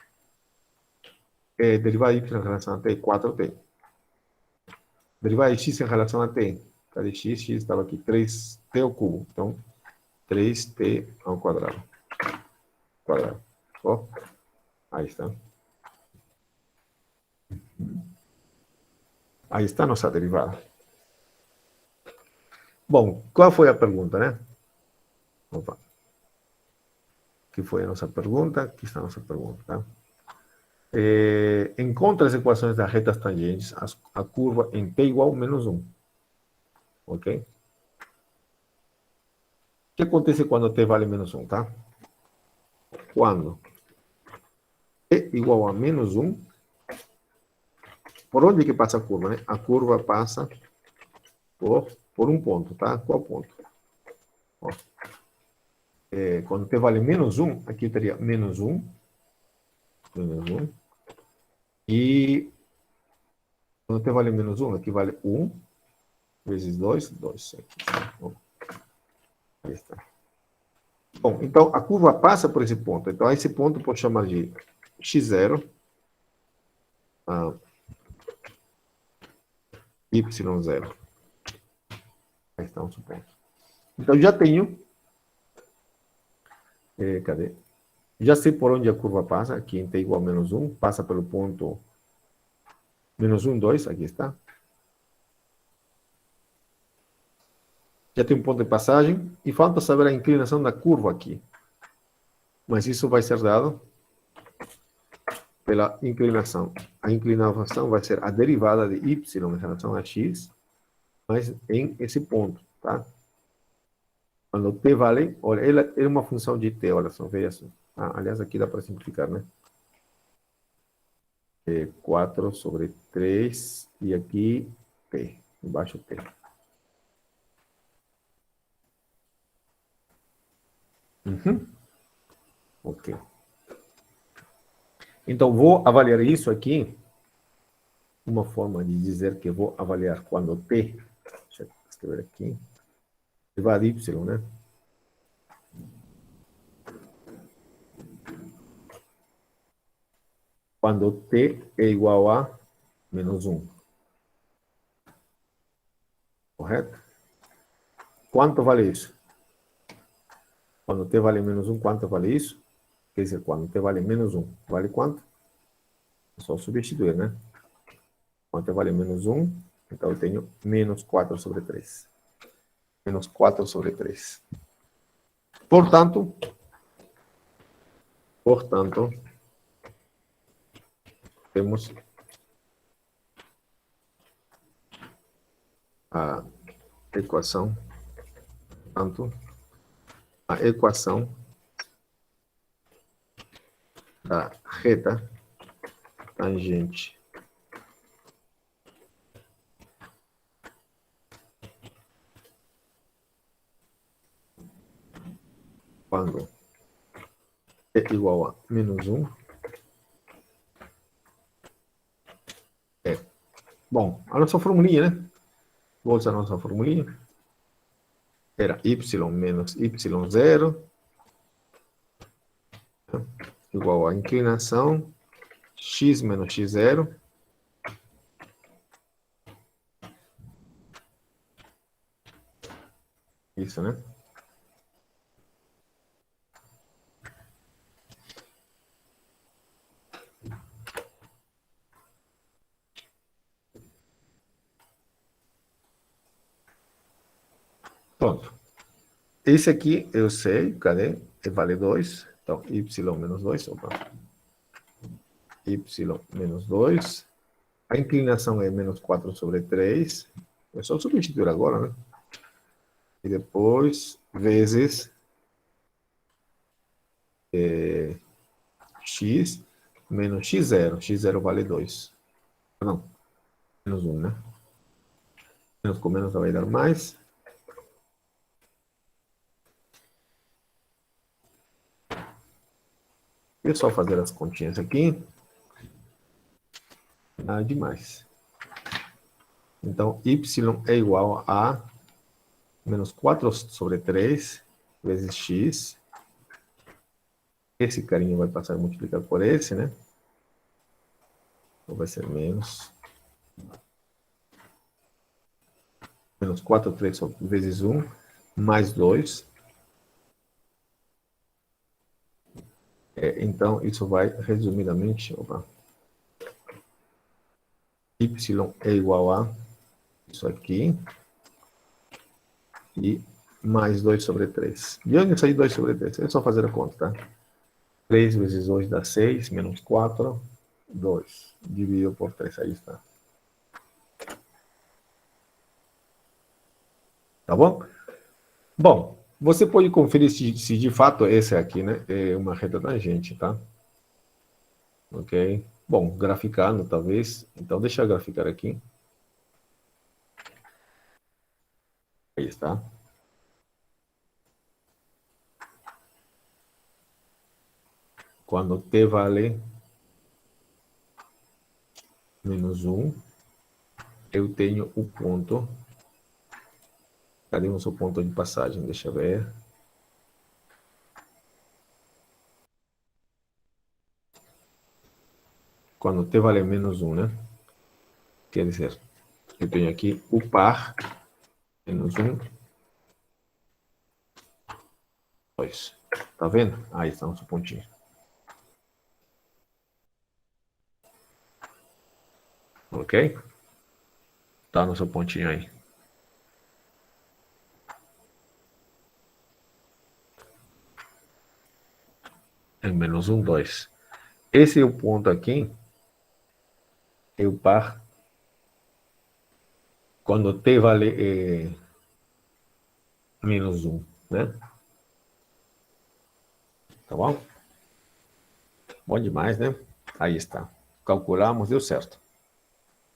Derivada de y em relação a t, 4t. Derivada de x em relação a t. Cadê x? X estava aqui, 3t ao cubo. Então, 3t ao quadrado. Ó, aí está. Aí está a nossa derivada. Bom, qual foi a pergunta, né? Opa. que foi a nossa pergunta. Aqui está a nossa pergunta, tá? Encontra as equações das retas tangentes, a curva em t igual a menos 1. Ok? O que acontece quando t vale menos 1, tá? Quando t igual a menos 1, por onde que passa a curva, né? A curva passa por um ponto, tá? Qual ponto? Ó, quando t vale menos 1, aqui teria menos 1, e quando t vale menos 1, aqui vale 1, vezes 2, 2. Aqui, aí está. Bom, então a curva passa por esse ponto. Então, esse ponto pode chamar de x0, y0. Aí está o nosso ponto. Então, já tenho. Cadê? Já sei por onde a curva passa. Aqui em t igual a menos 1. Passa pelo ponto menos 1, 2. Aqui está. Já tem um ponto de passagem. E falta saber a inclinação da curva aqui. Mas isso vai ser dado pela inclinação. A inclinação vai ser a derivada de y em relação a x, mas em esse ponto, tá? Quando t vale, olha, ela é uma função de t, olha só, veja só. Aliás, aqui dá para simplificar, né? 4 sobre 3, e aqui t, embaixo t. Ok. Então, vou avaliar isso aqui. Uma forma de dizer que vou avaliar quando t, deixa eu escrever aqui, derivada de y, né? Quando t é igual a menos 1. Correto? Quanto vale isso? Quando t vale menos 1, quanto vale isso? Quer dizer, quando t vale menos 1, vale quanto? É só substituir, né? Quando t vale menos 1, então eu tenho menos 4 sobre 3. Menos 4 sobre 3. Portanto, temos a equação, da reta tangente quando é igual a menos 1 é, bom, a nossa formulinha, né? Vou usar a nossa formulinha. Era y menos y0 igual a inclinação x menos x0 isso, né? Pronto. Esse aqui eu sei, cadê? Vale 2. Então, y menos 2. Opa. Y menos 2. A inclinação é menos 4 sobre 3. É só substituir agora, né? E depois, vezes x menos x0. x0 vale 2. Não, menos 1, né? Menos com menos vai dar mais. É só fazer as continhas aqui. Nada demais. Então, y é igual a menos 4 sobre 3 vezes x. Esse carinha vai passar a multiplicar por esse, né? Então vai ser menos 4, 3 vezes 1, mais 2. Então, isso vai, resumidamente, y é igual a isso aqui, e mais 2 sobre 3. De onde saiu 2 sobre 3? É só fazer a conta, tá? 3 vezes 2 dá 6, menos 4, 2. Dividido por 3, aí está. Tá bom? Bom, você pode conferir se de fato esse aqui, né, é uma reta tangente, tá? Ok? Bom, graficando talvez. Então, deixa eu graficar aqui. Aí está. Quando t vale menos 1, eu tenho o ponto. Cadê o seu ponto de passagem? Deixa eu ver. Quando t vale menos 1, né? Quer dizer, eu tenho aqui o par menos 1, 2. Tá vendo? Aí está o nosso pontinho. Ok? Tá no seu pontinho aí. É menos 1, 2. Esse é o ponto aqui. É o par. Quando t vale menos 1, né? Tá bom? Bom demais, né? Aí está. Calculamos, deu certo.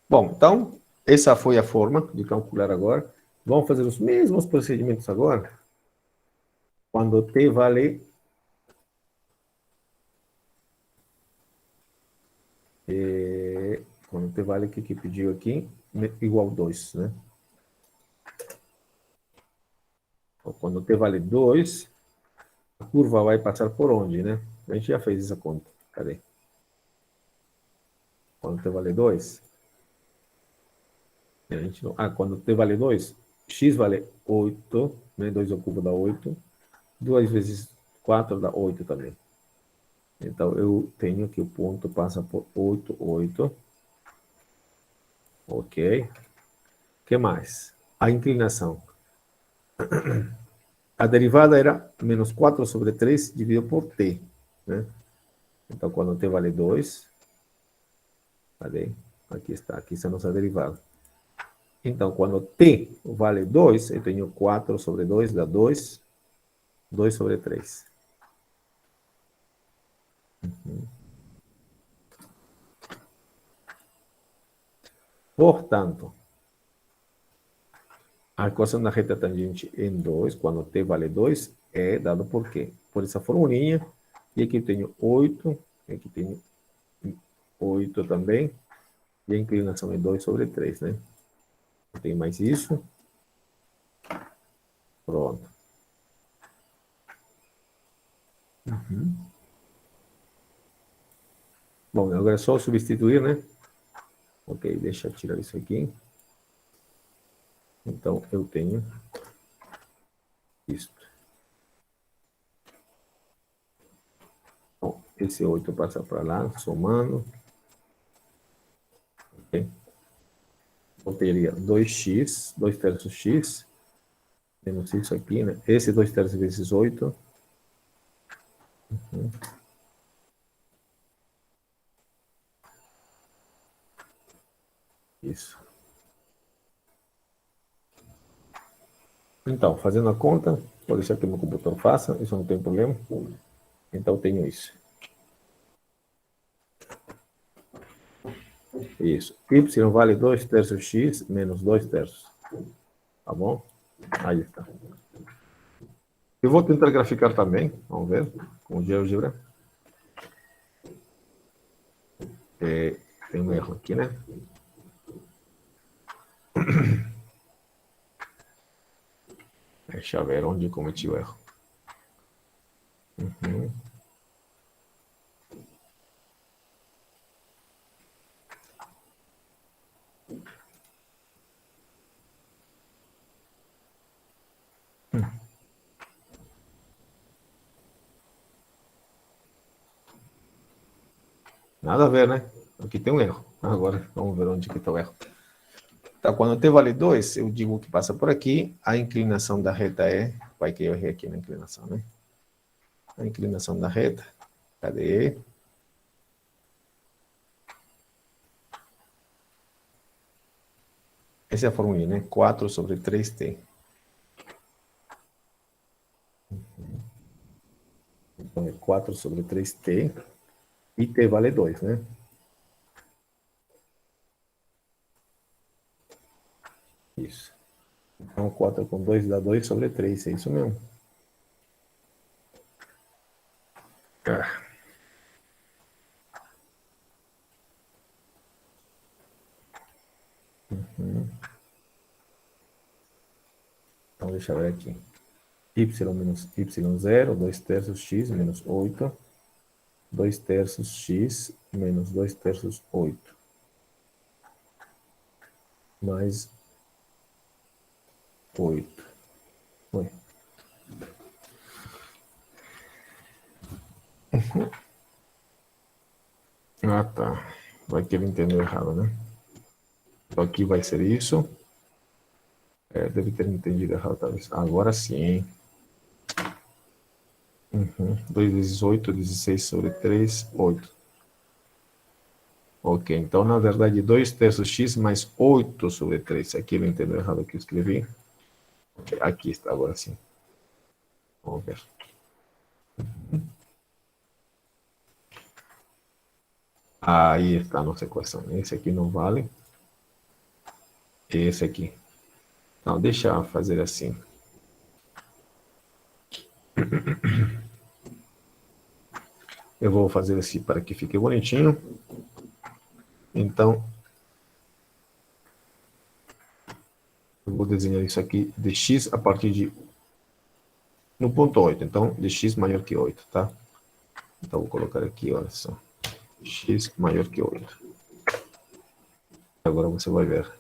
Bom, então, essa foi a forma de calcular agora. Vamos fazer os mesmos procedimentos agora. Quando t vale quando t vale o que pediu aqui, igual a 2, né? Quando t vale 2, a curva vai passar por onde, né? A gente já fez essa conta. Cadê? Quando t vale 2, a gente não... quando t vale 2, x vale 8, né? 2 ao cubo dá 8. 2 vezes 4 dá 8 também. Então, eu tenho que o ponto passa por 8, 8. Ok. O que mais? A inclinação. A derivada era menos 4 sobre 3 dividido por t, né? Então, quando t vale 2, cadê? Aqui está, aqui está a nossa derivada. Então, quando t vale 2, eu tenho 4 sobre 2, dá 2, 2 sobre 3. Portanto, a equação da reta tangente em 2, quando t vale 2, é dado por quê? Por essa formulinha. E aqui eu tenho 8, aqui tenho 8 também. E a inclinação é 2 sobre 3, né? Tem mais isso. Pronto. Bom, agora é só substituir, né? Ok, deixa eu tirar isso aqui. Então, eu tenho isso. Bom, esse 8 passa para lá, somando. Ok? Eu teria 2x, 2 terços x, menos isso aqui, né? Esse 2 terços vezes 8. Isso. Então, fazendo a conta, vou deixar que o meu computador faça, isso não tem problema. Então, eu tenho isso. Isso. Y vale 2 terços x menos 2 terços. Tá bom? Aí está. Eu vou tentar graficar também, vamos ver, com o GeoGebra. Tem um erro aqui, né? Deixa eu ver onde eu cometi o erro. Nada a ver, né? Aqui tem um erro. Agora, vamos ver onde que está o erro. Tá, quando t vale 2, eu digo que passa por aqui. A inclinação da reta é... Vai que eu errei aqui na inclinação, né? A inclinação da reta Cadê? Essa é a formulinha, né? 4 sobre 3t. Então, é 4 sobre 3t. E t vale 2, né? Isso. Então, 4 com 2 dá 2 sobre 3. É isso mesmo. Ah. Então, deixa eu ver aqui. Y menos y0, 2 terços x menos 8. 2 terços x menos 2 terços 8. Mais 8. Ué. Ah, tá. Vai que ele entendeu errado, né? Então, aqui vai ser isso. Deve ter entendido errado, talvez. Agora sim. 2 vezes 8, 16 sobre 3, 8. Ok, então, na verdade, 2 terços x mais 8 sobre 3. Aqui ele entendeu errado o que eu escrevi. Okay, aqui está, agora sim. Vamos ver. Aí está a nossa equação. Esse aqui não vale. Esse aqui. Então, deixa eu fazer assim. Eu vou fazer assim para que fique bonitinho. Então, eu vou desenhar isso aqui de x a partir de... no ponto 8. Então, de x maior que 8, tá? Então, vou colocar aqui, olha só. X maior que 8. Agora você vai ver.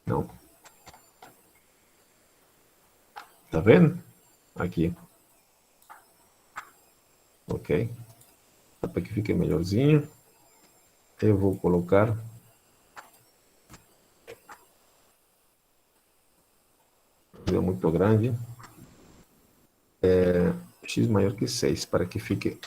Não. Tá vendo? Aqui. Ok. Para que fique melhorzinho. Eu vou colocar... é muito grande. X maior que 6, para que fique...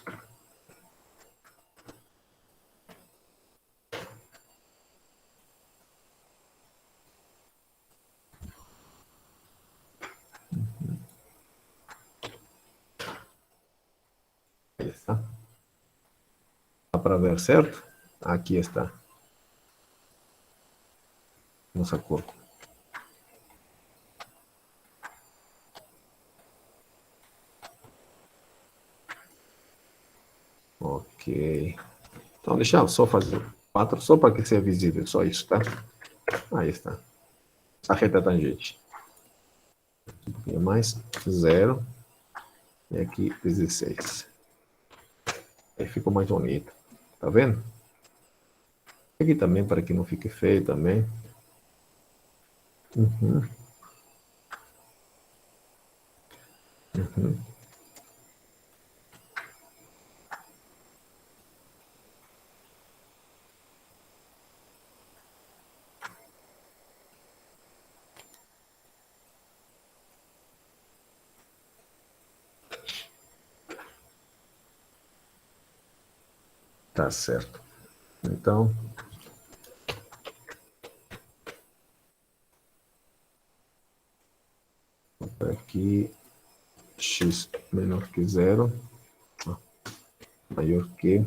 Aí está. Dá para ver, certo? Aqui está. Nossa cor. Ok. Então, deixa eu só fazer 4, só para que seja visível, só isso, tá? Aí está. A reta tangente. Um pouquinho mais. 0. E aqui 16. Aí ficou mais bonito. Tá vendo? Aqui também, para que não fique feio também. Uhum. Uhum. Tá certo. Então, aqui x menor que 0, maior que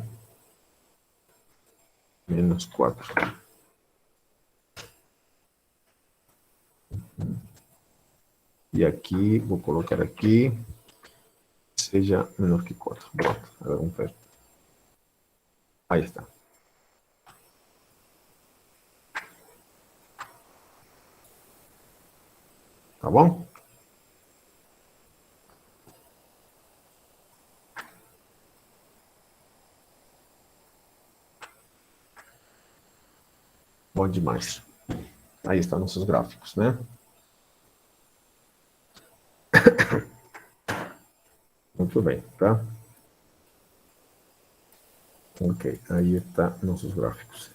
menos 4. E aqui, vou colocar aqui, seja menor que 4. Pronto, agora vamos ver. Aí está. Tá bom? Bom demais. Aí estão nossos gráficos, né? Muito bem, tá? Ok, aí está nossos gráficos.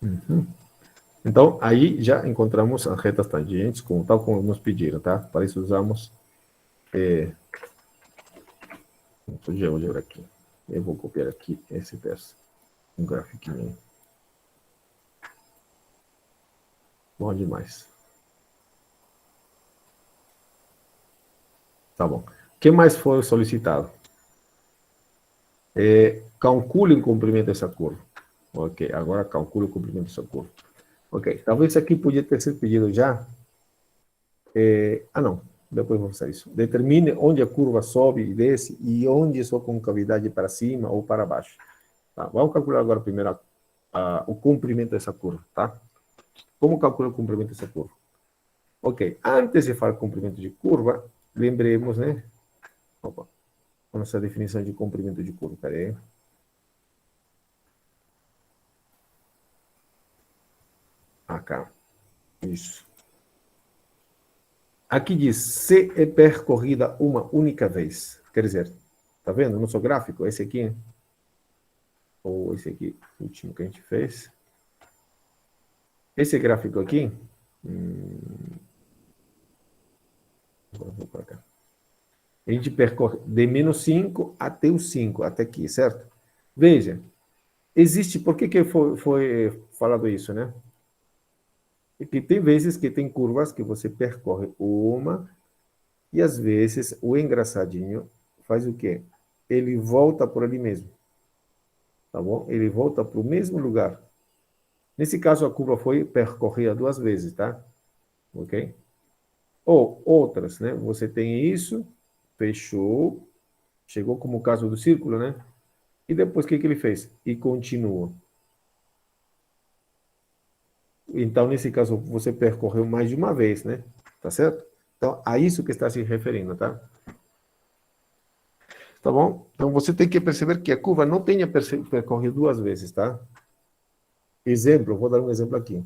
Uhum. Então, aí já encontramos as retas tangentes, tal como nos pediram, tá? Para isso usamos... o GeoGebra aqui. Eu vou copiar aqui esse verso. Um grafiquinho. Bom demais. Tá bom. O que mais foi solicitado? Calcule o comprimento dessa curva. Ok, agora calcule o comprimento dessa curva. Ok, talvez isso aqui podia ter sido pedido já. Não, depois vou fazer isso. Determine onde a curva sobe e desce e onde sua concavidade para cima ou para baixo. Tá, vamos calcular agora primeiro o comprimento dessa curva, tá? Como calcula o comprimento dessa curva? Ok, antes de falar comprimento de curva, lembremos, né? Opa, nossa definição de comprimento de curva, peraí. Cá, isso. Aqui diz, se é percorrida uma única vez. Quer dizer, tá vendo no nosso gráfico? Esse aqui, ou esse aqui, o último que a gente fez. Esse gráfico aqui, vou para cá. A gente percorre de menos 5 até o 5, até aqui, certo? Veja, existe, por que foi falado isso, né? Porque tem vezes que tem curvas que você percorre uma, e às vezes o engraçadinho faz o quê? Ele volta por ali mesmo, tá bom? Ele volta para o mesmo lugar. Nesse caso, a curva foi percorrida 2 vezes, tá? Ok? Ou outras, né? Você tem isso, fechou, chegou como o caso do círculo, né? E depois o que ele fez? E continua. Então, nesse caso, você percorreu mais de uma vez, né? Tá certo? Então, a isso que está se referindo, tá? Tá bom? Então, você tem que perceber que a curva não tenha percorrido 2 vezes, tá? Exemplo, vou dar um exemplo aqui.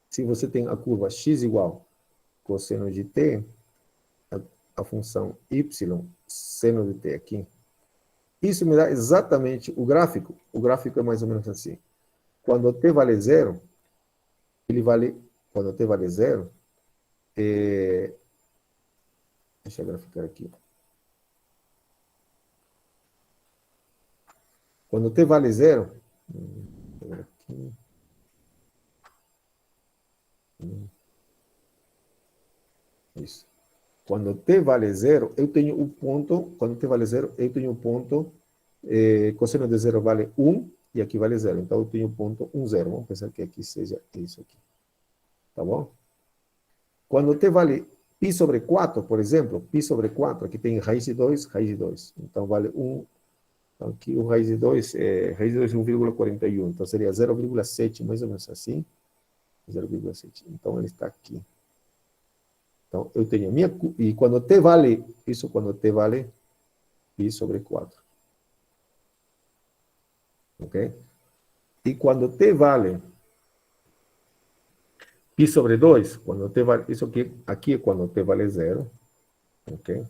Se você tem a curva x igual cosseno de t, a função y seno de t aqui, isso me dá exatamente o gráfico. O gráfico é mais ou menos assim. Quando t vale 0, quando t vale 0, deixa eu graficar aqui. Quando t vale 0, isso. Quando t vale 0, eu tenho o ponto, quando t vale 0, eu tenho o ponto, cosseno de 0 vale 1, e aqui vale 0. Então, eu tenho o ponto 1, 0. Vamos pensar que aqui seja isso aqui. Tá bom? Quando t vale π sobre 4, por exemplo, π sobre 4, aqui tem raiz de 2, raiz de 2. Então, vale 1. Então, aqui o raiz de 2 é 1,41. Então, seria 0,7, mais ou menos assim. 0,7. Então, ele está aqui. Então, eu tenho a minha... E quando t vale... Isso quando t vale π sobre 4. Ok? E quando t vale π sobre 2, quando t vale... Isso aqui é quando t vale 0. Ok?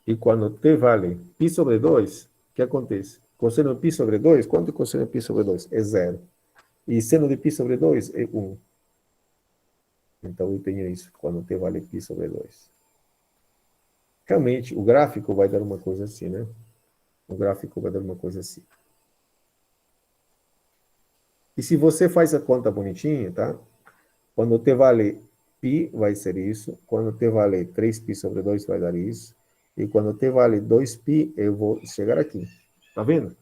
E quando t vale π sobre 2, o que acontece? Cosseno de π sobre 2, quanto é cosseno de π sobre 2? É 0. E seno de π sobre 2 é 1. Então, eu tenho isso, quando t vale π sobre 2. Realmente, o gráfico vai dar uma coisa assim, né? O gráfico vai dar uma coisa assim. E se você faz a conta bonitinha, tá? Quando t vale π, vai ser isso. Quando t vale 3π sobre 2, vai dar isso. E quando t vale 2π, eu vou chegar aqui. Tá vendo?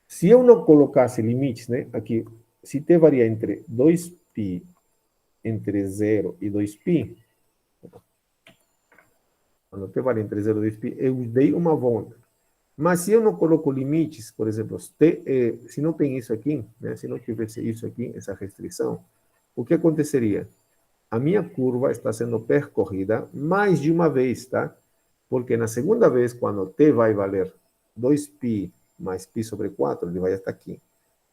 Se eu não colocasse limites, né? Aqui, se t varia entre 2π, entre 0 e 2π, quando t varia entre 0 e 2π, eu dei uma volta. Mas se eu não coloco limites, por exemplo, se não tem isso aqui, né? Se não tivesse isso aqui, essa restrição, o que aconteceria? A minha curva está sendo percorrida mais de uma vez, tá? Porque na segunda vez, quando t vai valer 2π mais π sobre 4, ele vai estar aqui.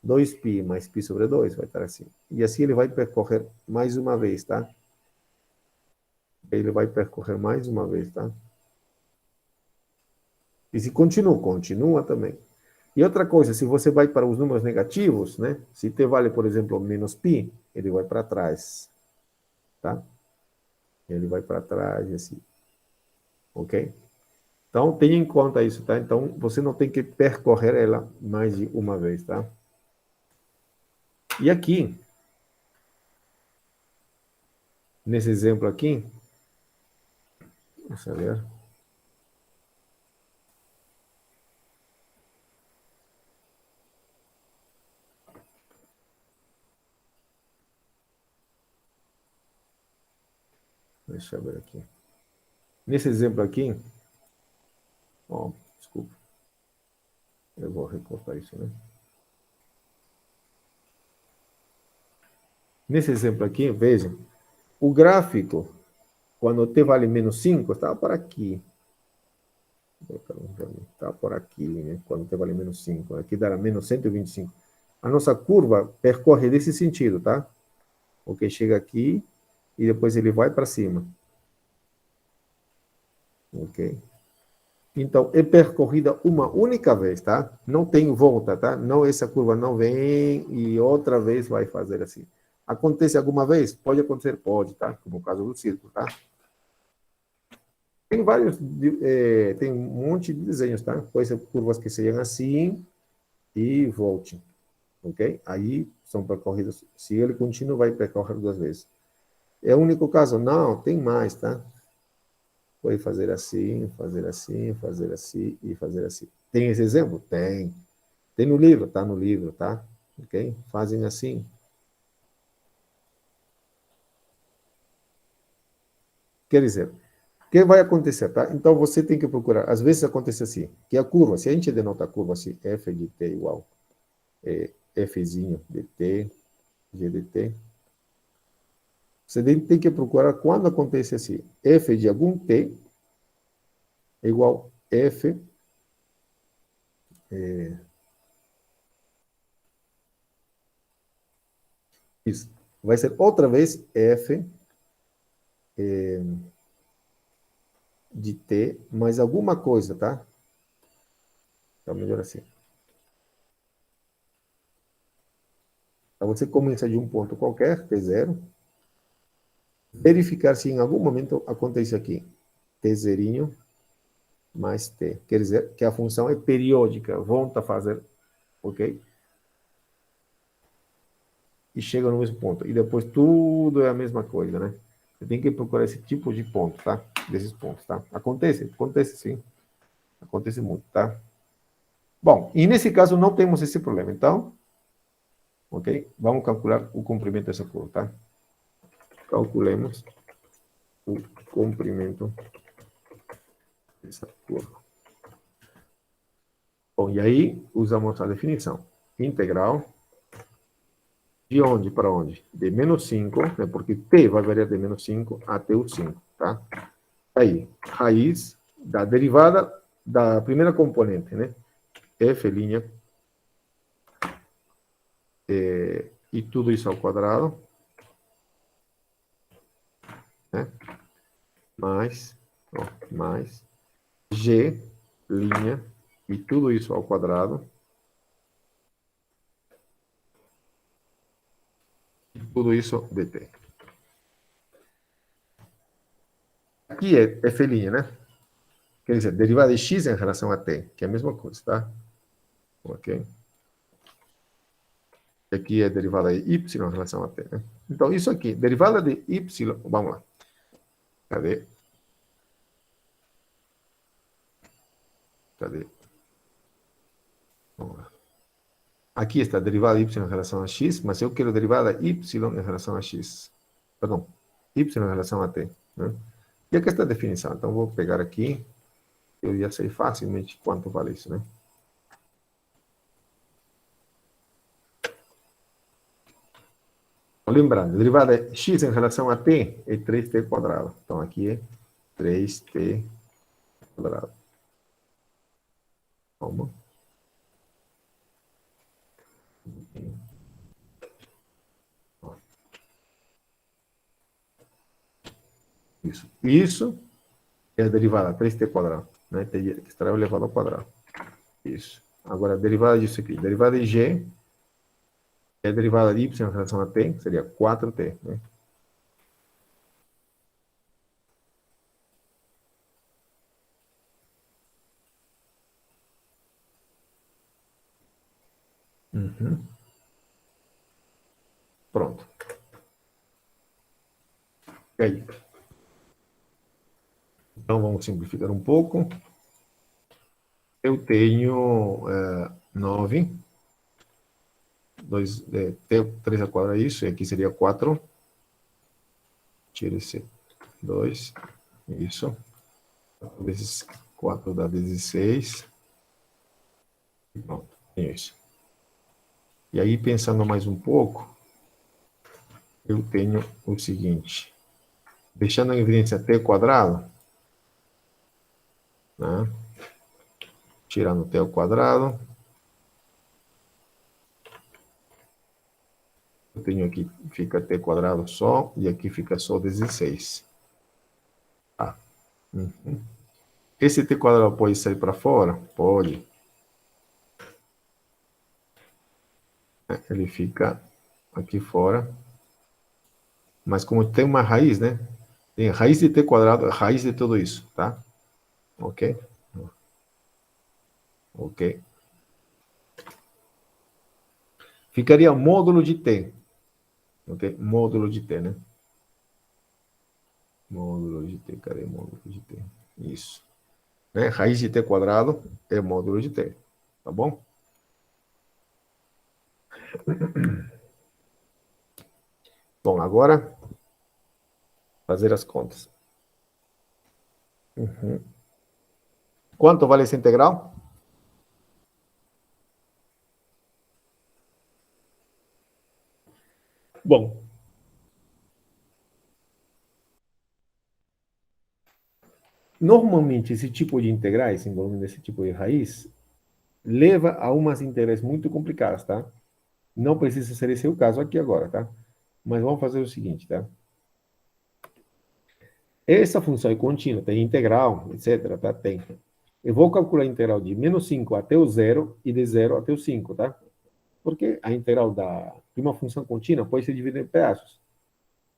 2π mais π sobre 2 vai estar assim. E assim ele vai percorrer mais uma vez, tá? Ele vai percorrer mais uma vez, tá? E se continua, continua também. E outra coisa, se você vai para os números negativos, né? Se t vale, por exemplo, menos π, ele vai para trás, tá? Ele vai para trás, assim. Ok? Então, tenha em conta isso, tá? Então, você não tem que percorrer ela mais de uma vez, tá? E aqui, nesse exemplo aqui, deixa eu ver. Deixa eu ver aqui. Nesse exemplo aqui, ó, desculpa. Eu vou recortar isso, né? Nesse exemplo aqui, vejam, o gráfico, quando t vale menos 5, estava por aqui. Está por aqui, né? Quando t vale menos 5. Aqui dará menos 125. A nossa curva percorre desse sentido, tá? Porque chega aqui e depois ele vai para cima. Ok? Então, é percorrida uma única vez, tá? Não tem volta, tá? Não, essa curva não vem e outra vez vai fazer assim. Acontece alguma vez? Pode acontecer, pode, tá? Como o caso do círculo, tá? Tem vários, tem um monte de desenhos, tá? Pode ser curvas que sejam assim e volte, ok? Aí são percorridas, se ele continua, vai percorrer duas vezes. É o único caso? Não, tem mais, tá? Pode fazer assim, fazer assim, fazer assim e fazer assim. Tem esse exemplo? Tem. Tem no livro? Tá no livro, tá? Ok? Fazem assim. Quer dizer, o que vai acontecer, tá? Então você tem que procurar. Às vezes acontece assim, que a curva, se a gente denota a curva assim, f de t igual fzinho de t, g de t, você tem que procurar quando acontece assim, f de algum t é igual f isso. Vai ser outra vez f de t mais alguma coisa, tá? Então, melhor assim. Então, você começa de um ponto qualquer, t0, verificar se em algum momento acontece aqui, t0 mais t. Quer dizer que a função é periódica, volta a fazer, ok? E chega no mesmo ponto. E depois tudo é a mesma coisa, né? Você tem que procurar esse tipo de ponto, tá? Desses pontos, tá? Acontece sim. Acontece muito, tá? Bom, e nesse caso não temos esse problema. Então, ok? Vamos calcular o comprimento dessa curva, tá? Calculemos o comprimento dessa curva. Bom, e aí usamos a definição. Integral de onde para onde? De menos 5, né, porque t vai variar de menos 5 até o 5, tá? Aí, raiz da derivada da primeira componente, né? F' e tudo isso ao quadrado, né? Mais, ó, mais G' e tudo isso ao quadrado. E tudo isso dt. Aqui é F', né? Quer dizer, derivada de x em relação a t, que é a mesma coisa, tá? Ok? Aqui é derivada de y em relação a t, né? Então, isso aqui, derivada de y, vamos lá. Cadê? Cadê? Vamos lá. Aqui está a derivada de y em relação a x, mas eu quero derivada y em relação a x. Perdão, y em relação a t, né? E aqui está a definição. Então, vou pegar aqui, eu já sei facilmente quanto vale isso, né? Lembrando, derivada de x em relação a t é 3t quadrado. Então, aqui é 3t quadrado. Vamos. Isso é a derivada 3t quadrado, né? Que estará elevado ao quadrado. Isso. Agora, a derivada disso aqui. Derivada de g é a derivada de y em relação a t, seria 4t, né? Uhum. Pronto. E aí? Então, vamos simplificar um pouco. Eu tenho 9. 3 a 4 é isso, e aqui seria 4. Tira esse 2. Isso. 4 vezes 4 dá 16. Pronto, é isso. E aí, pensando mais um pouco, eu tenho o seguinte. Deixando em evidência t quadrado, né? Tirando t ao quadrado, eu tenho aqui, fica t quadrado só, e aqui fica só 16. Tá. Uhum. Esse t quadrado pode sair para fora? Pode. Ele fica aqui fora. Mas como tem uma raiz, né? Tem raiz de t quadrado, raiz de tudo isso, tá? Ok? Ok. Ficaria módulo de t. Ok? Módulo de t, né? Módulo de t, cadê módulo de t? Isso. Né? Raiz de t quadrado é módulo de t. Tá bom? Bom, agora, fazer as contas. Uhum. Quanto vale essa integral? Bom, normalmente esse tipo de integrais, envolvendo esse tipo de raiz, leva a umas integrais muito complicadas, tá? Não precisa ser esse o caso aqui agora, tá? Mas vamos fazer o seguinte, tá? Essa função é contínua, tem integral, etc, tá? Tem. Eu vou calcular a integral de menos 5 até o zero e de zero até o 5, tá? Porque a integral de uma função contínua pode ser dividida em pedaços,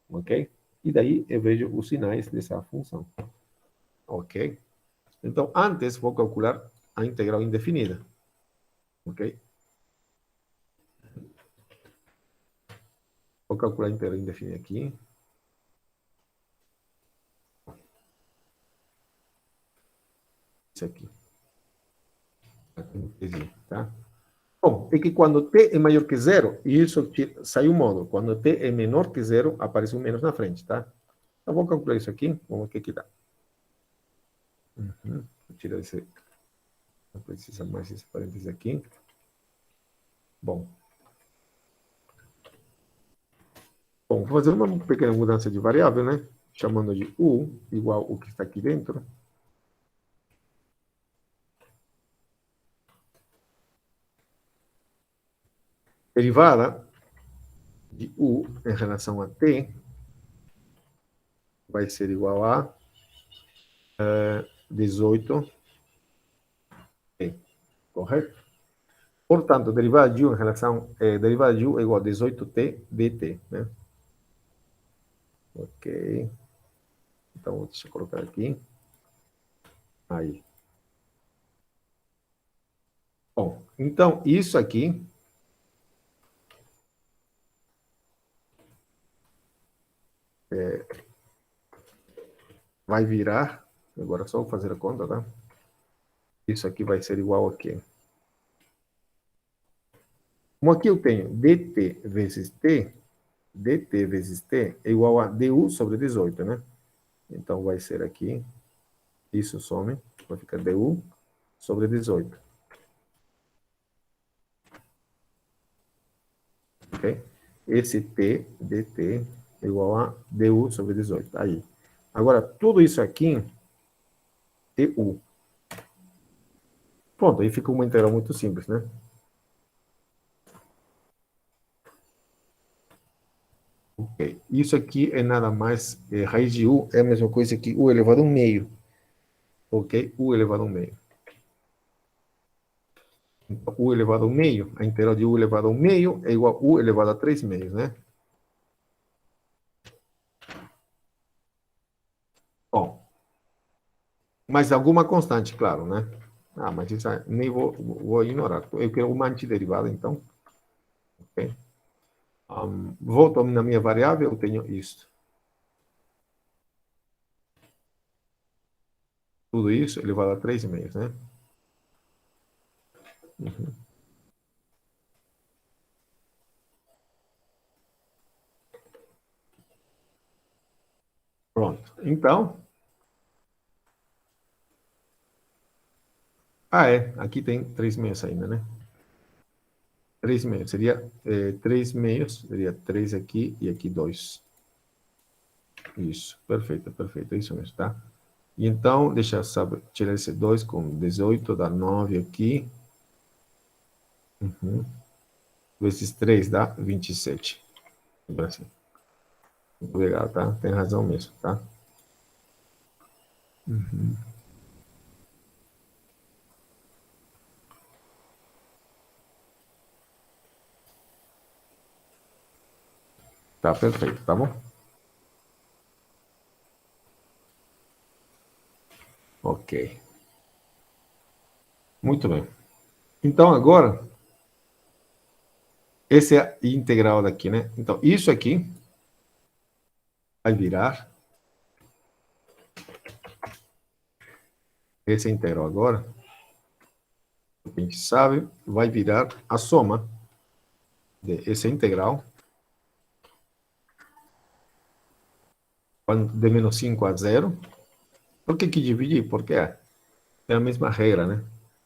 ok? E daí eu vejo os sinais dessa função, ok? Então, antes vou calcular a integral indefinida, ok? Vou calcular a integral indefinida aqui. Isso aqui. Tá? Bom, é que quando t é maior que zero, isso sai um módulo. Quando t é menor que zero, aparece um menos na frente, tá? Então, vou calcular isso aqui. Vamos ver o que dá. Uhum. Vou tirar esse... Não precisa mais esse parênteses aqui. Bom. Bom, vou fazer uma pequena mudança de variável, né? Chamando de u igual o que está aqui dentro. Derivada de u em relação a t vai ser igual a 18t, correto? Portanto, derivada de u em relação... derivada de u é igual a 18t dt, né? Ok. Então, deixa eu colocar aqui. Aí. Bom, então, isso aqui vai virar... Agora, só vou fazer a conta, tá? Isso aqui vai ser igual a quê? Como aqui eu tenho dt vezes t é igual a du sobre 18, né? Então, vai ser aqui, isso some, vai ficar du sobre 18. Ok? Esse t dt é igual a du sobre 18. Aí. Agora, tudo isso aqui, tu. Pronto, aí fica uma integral muito simples, né? Ok. Isso aqui é nada mais, raiz de u é a mesma coisa que u elevado a um meio. Ok? U elevado a um meio. Então, u elevado ao meio, a integral de u elevado ao meio é igual a u elevado a 3 meios, né? Bom, mas alguma constante, claro, né? Ah, mas isso aí nem vou ignorar. Eu quero uma antiderivada, então. Ok? Volto na minha variável, eu tenho isto. Tudo isso elevado a 3 meios, né? Uhum. Pronto. Então, aqui tem 3 meios ainda, né? 3 meios, seria 3 meios, seria 3 aqui e aqui 2. Isso, perfeito, perfeito, é isso mesmo, tá? E então, deixa eu tirar esse 2 com 18, dá 9 aqui. Uhum. Vezes 3 dá 27. Assim. Muito legal, tá? Tem razão mesmo, tá? Uhum. Tá perfeito, tá bom? Ok. Muito bem. Então, agora, esse é a integral daqui, né? Então, isso aqui vai virar, esse é a integral agora, a gente sabe, vai virar a soma de essa integral, de menos 5 a 0. Por que dividir? Porque é a mesma regra, né?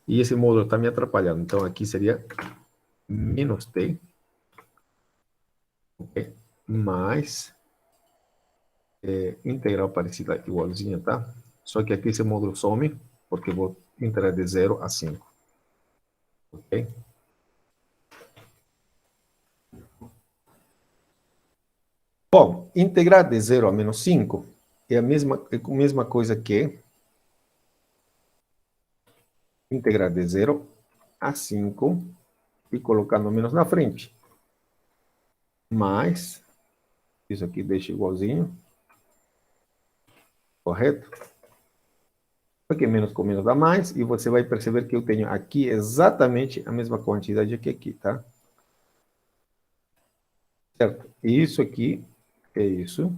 E esse módulo está me atrapalhando. Então, aqui seria menos t, okay? Mais integral parecida igualzinha, tá? Só que aqui esse módulo some, porque eu vou integrar de 0 a 5. Ok? Bom, integrar de 0 a menos 5 é a mesma coisa que integrar de 0 a 5 e colocando menos na frente. Mas, isso aqui deixa igualzinho. Correto? Porque menos com menos dá mais, e você vai perceber que eu tenho aqui exatamente a mesma quantidade que aqui, tá? Certo? E isso aqui é isso.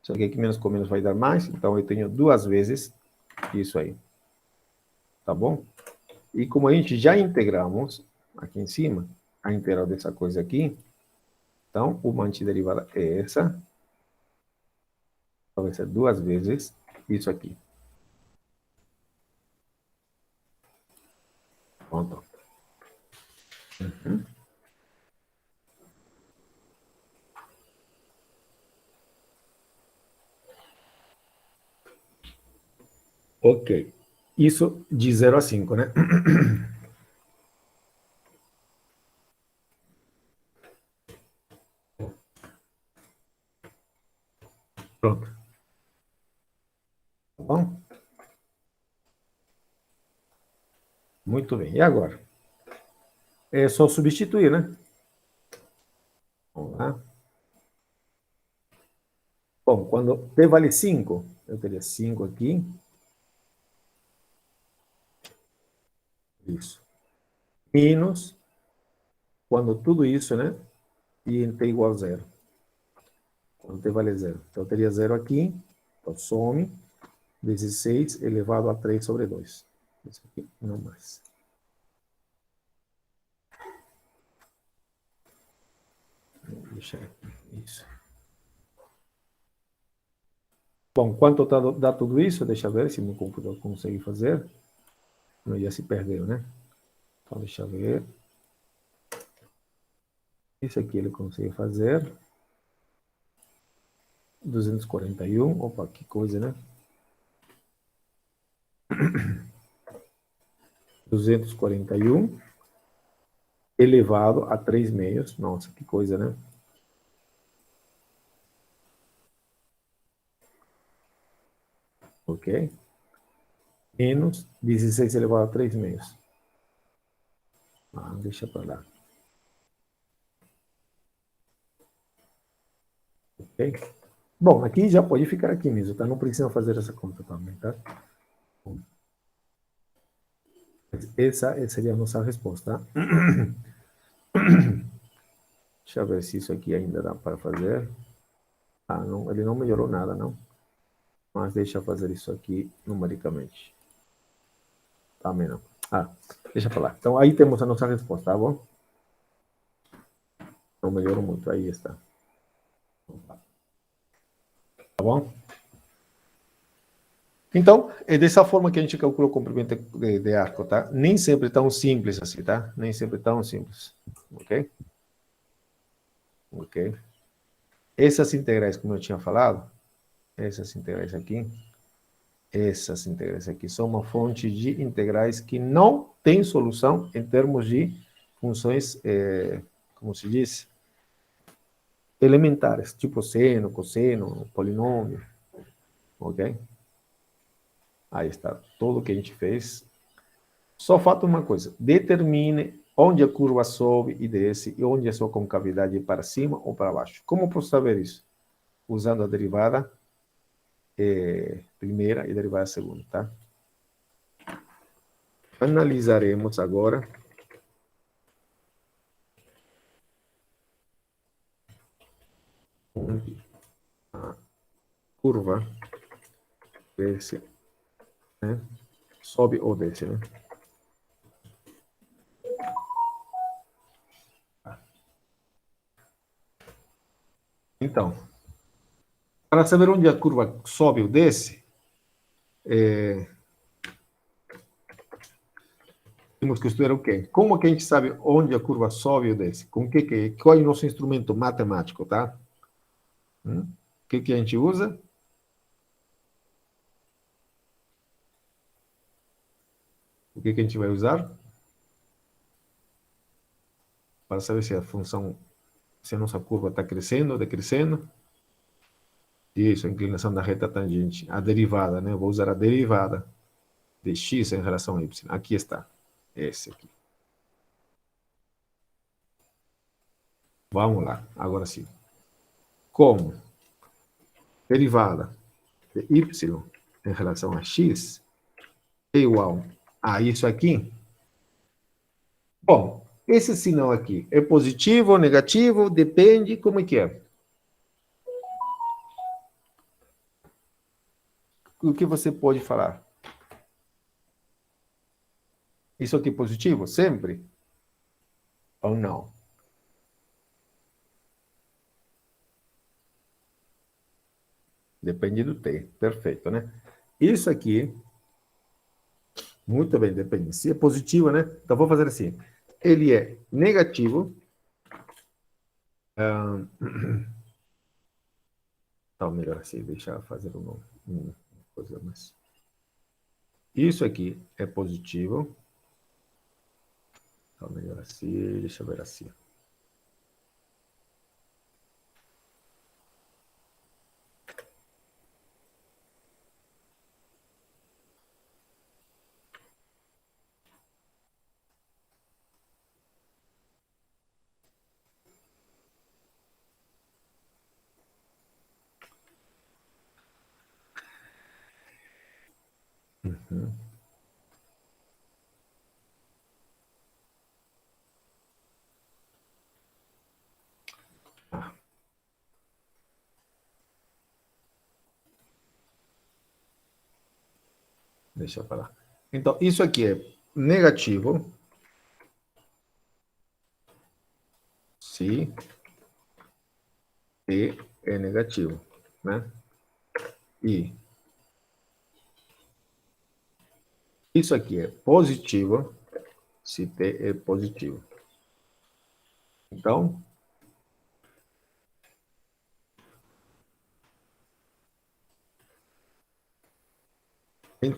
Só que aqui menos com menos vai dar mais, então eu tenho duas vezes isso aí. Tá bom? E como a gente já integramos aqui em cima, a integral dessa coisa aqui, então uma antiderivada é essa, então vai ser duas vezes isso aqui. Pronto. Uhum. Ok. Isso de 0 a 5, né? Pronto. Tá bom? Muito bem. E agora? É só substituir, né? Vamos lá. Bom, quando t vale 5, eu teria 5 aqui. Isso. Menos, quando tudo isso, né? E t igual a 0. Quando t vale 0. Então, eu teria 0 aqui. Então, some. 16 elevado a 3 sobre 2. Isso aqui, não mais. Deixa isso. Bom, quanto dá tudo isso? Deixa eu ver se meu computador consegue fazer. Não ia se perdeu, né? Então, deixa eu ver. Isso aqui ele consegue fazer. 241. Opa, que coisa, né? 241 elevado a 3 meios. Nossa, que coisa, né? Ok? Menos 16 elevado a 3 meios. Deixa para lá. Ok? Bom, aqui já pode ficar aqui mesmo, tá? Não precisa fazer essa conta também, tá? Essa seria a nossa resposta. Deixa eu ver se isso aqui ainda dá para fazer. Não, ele não melhorou nada, não. Mas deixa eu fazer isso aqui numericamente. Também não. Deixa para lá. Então, aí temos a nossa resposta, tá bom? Não melhorou muito, aí está. Tá bom? Então, é dessa forma que a gente calcula o comprimento de arco, tá? Nem sempre tão simples assim, tá? Nem sempre tão simples. Ok? Ok. Essas integrais, como eu tinha falado, essas integrais aqui são uma fonte de integrais que não tem solução em termos de funções, como se diz, elementares, tipo seno, cosseno, polinômio, ok? Aí está tudo que a gente fez. Só falta uma coisa, determine onde a curva sobe e desce e onde a sua concavidade é para cima ou para baixo. Como posso saber isso? Usando a derivada primeira e derivada segunda, tá? Analisaremos agora onde a curva desce, né? Sobe ou desce, né? Então, para saber onde a curva sobe ou desce, temos que estudar o quê? Como que a gente sabe onde a curva sobe ou desce? Qual é o nosso instrumento matemático, tá? O que a gente usa? O que a gente vai usar? Para saber se a função, se a nossa curva está crescendo ou decrescendo. Isso, a inclinação da reta tangente. A derivada, né? Eu vou usar a derivada de x em relação a y. Aqui está. Esse aqui. Vamos lá, agora sim. Como derivada de y em relação a x é igual a isso aqui. Bom, esse sinal aqui é positivo ou negativo? Depende, como é que é? O que você pode falar? Isso aqui é positivo? Sempre? Ou não? Depende do t. Perfeito, né? Isso aqui, muito bem, depende. Se é positivo, né? Então, vou fazer assim. Ele é negativo. Tá, melhor assim, deixar eu fazer uma coisa mais. Isso aqui é positivo. Tá, melhor assim, deixa eu ver assim. Deixa eu falar. Então, isso aqui é negativo. Se T é negativo, né? E isso aqui é positivo se T é positivo. Então, o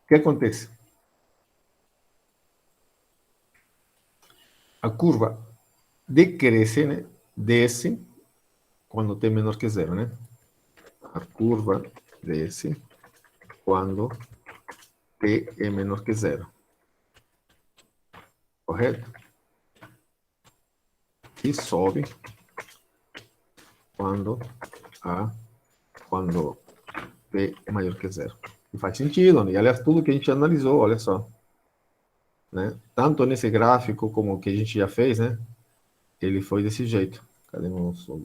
que acontece? A curva decresce, né? Desce quando T é menor que zero, né? A curva desce quando t é menor que zero. Correto? E sobe quando t é maior que zero. E faz sentido, né? E aliás, tudo que a gente analisou, olha só. Né? Tanto nesse gráfico como o que a gente já fez, né? Ele foi desse jeito. Cadê meu som?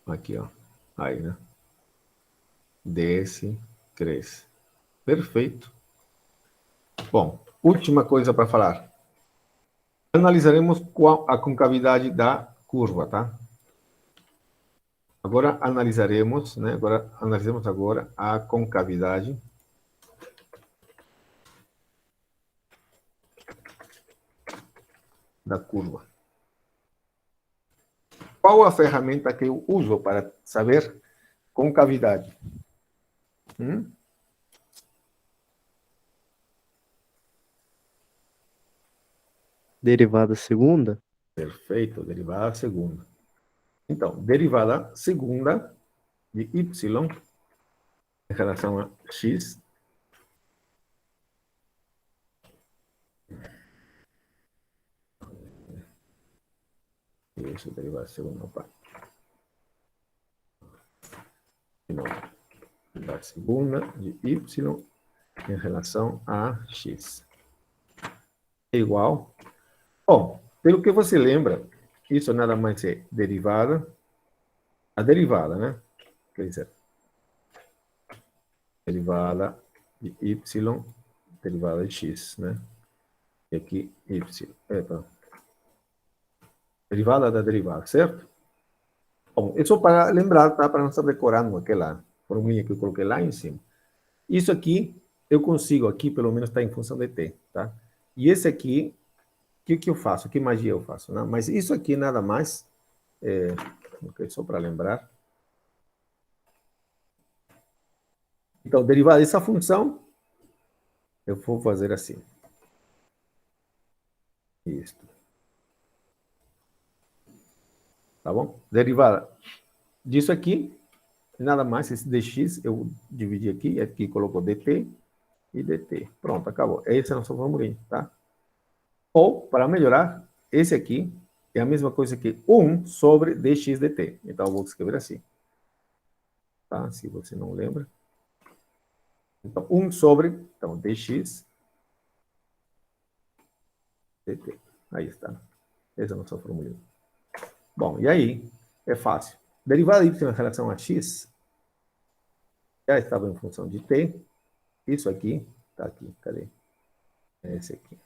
Aqui, ó. Aí, né? Desce, cresce. Perfeito. Bom, última coisa para falar. Analisaremos a concavidade da curva, tá? Agora analisaremos, né? Analisemos agora a concavidade da curva. Qual a ferramenta que eu uso para saber concavidade? Derivada segunda? Perfeito, derivada segunda. Então, derivada segunda de y em relação a x isso, derivada segunda, opa. Não, derivada segunda de y em relação a x é igual. Bom, pelo que você lembra, isso nada mais é derivada, a derivada, né? Quer dizer, derivada de y, derivada de x, né? E aqui y. Epa. Derivada da derivada, certo? Bom, isso para lembrar, tá? Para não estar decorando aquela formulinha que eu coloquei lá em cima. Isso aqui, eu consigo aqui, pelo menos está em função de t, tá? E esse aqui, o que eu faço? Que magia eu faço? Né? Mas isso aqui nada mais, só para lembrar. Então, derivada dessa função, eu vou fazer assim. Isso. Tá bom? Derivada disso aqui, nada mais, esse dx, eu dividi aqui colocou dt e dt. Pronto, acabou. Esse é o nosso formulinha, tá? Ou, para melhorar, esse aqui é a mesma coisa que 1 sobre dx dt. Então, eu vou escrever assim. Tá? Se você não lembra. Então, 1 sobre, então, dx dt. Aí está. Essa é a nossa formulinha. Bom, e aí? É fácil. Derivada de y em relação a x já estava em função de t. Isso aqui, tá aqui, cadê? É esse aqui.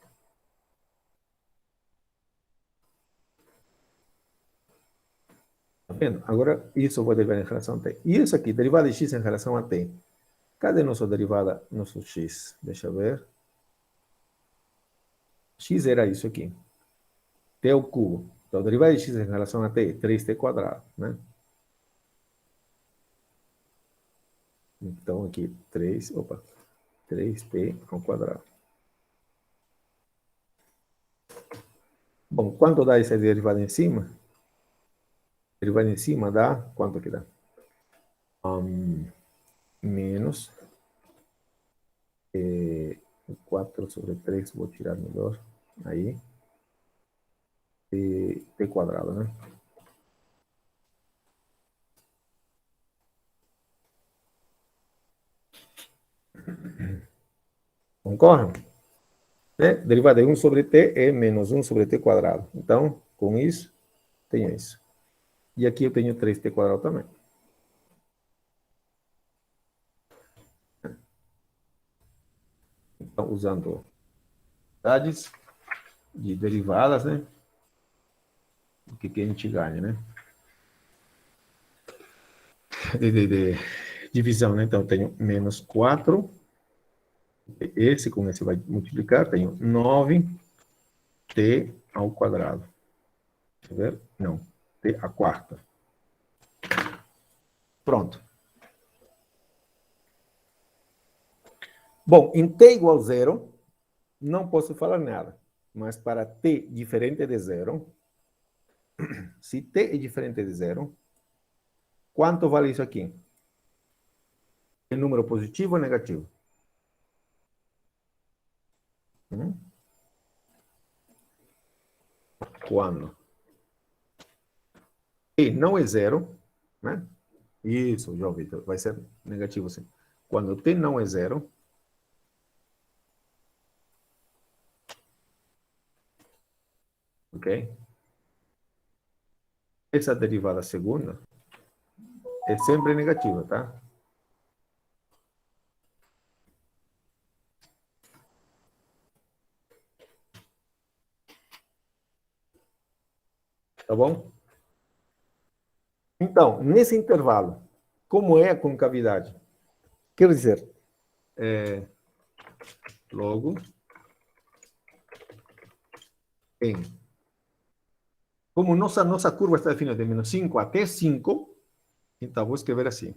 Tá vendo? Agora, isso eu vou derivar em relação a t. E isso aqui, derivada de x em relação a t. Cadê nossa derivada, nosso x? Deixa eu ver. X era isso aqui. T ao cubo. Então, derivada de x em relação a t, 3t quadrado, né? Então, aqui, 3t ao quadrado. Bom, quanto dá essa derivada em cima? Derivada em cima dá, quanto que dá? Menos 4 sobre 3, vou tirar melhor, aí, t quadrado, né? Concorrem? Né? Derivada de 1 sobre t é menos 1 sobre t quadrado. Então, com isso, tenho isso. E aqui eu tenho 3t quadrado também. Então, usando unidades de derivadas, né? O que a gente ganha, né? De divisão, né? Então, eu tenho menos 4. Esse com esse vai multiplicar. Tenho 9t ao quadrado. Deixa eu ver. Não. T à quarta. Pronto. Bom, em t igual a zero, não posso falar nada. Mas para t diferente de zero, se t é diferente de zero, quanto vale isso aqui? É número positivo ou negativo? Quando t não é zero, né? Isso, João Vitor, vai ser negativo sim. Quando t não é zero, ok? Essa derivada segunda é sempre negativa, tá? Tá bom? Então, nesse intervalo, como é a concavidade? Quer dizer, logo em... Como nossa curva está definida de menos 5 até 5, então vou escrever assim.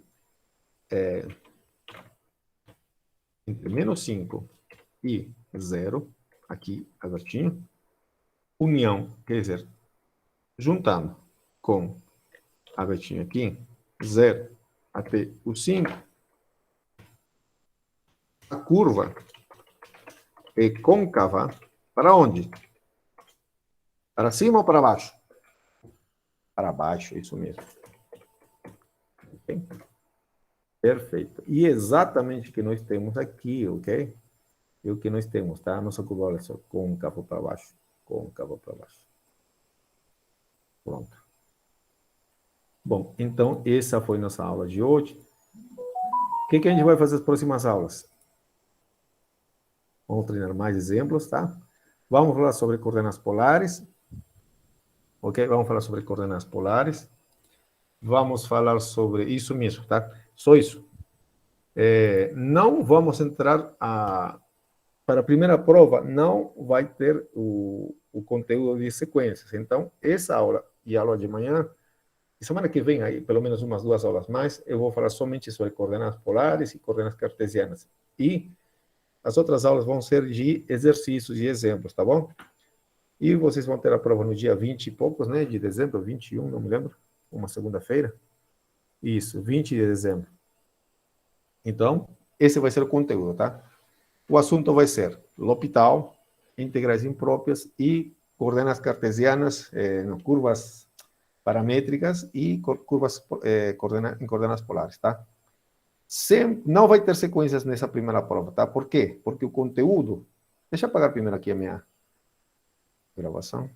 Entre menos 5 e 0, aqui, abertinho, união, quer dizer, juntando com abertinho aqui, 0 até o 5, a curva é côncava para onde? Para cima ou para baixo? Para baixo, isso mesmo. Okay? Perfeito. E exatamente o que nós temos aqui, ok? É o que nós temos, tá? Nossa curva, olha só, côncavo para baixo, côncavo para baixo. Pronto. Bom, então essa foi nossa aula de hoje. O que a gente vai fazer nas próximas aulas? Vamos treinar mais exemplos, tá? Vamos falar sobre coordenadas polares. Ok? Vamos falar sobre coordenadas polares. Vamos falar sobre isso mesmo, tá? Só isso. Não vamos entrar para a primeira prova, não vai ter o conteúdo de sequências. Então, essa aula e a aula de manhã, e semana que vem, aí, pelo menos umas 2 aulas mais, eu vou falar somente sobre coordenadas polares e coordenadas cartesianas. E as outras aulas vão ser de exercícios e exemplos, tá bom? E vocês vão ter a prova no dia 20 e poucos, né? De dezembro, 21, não me lembro. Uma segunda-feira. Isso, 20 de dezembro. Então, esse vai ser o conteúdo, tá? O assunto vai ser L'Hopital, integrais impróprias e coordenadas cartesianas, curvas paramétricas e curvas em coordenadas polares, tá? Não vai ter sequências nessa primeira prova, tá? Por quê? Porque o conteúdo... Deixa eu apagar primeiro aqui a minha gravação.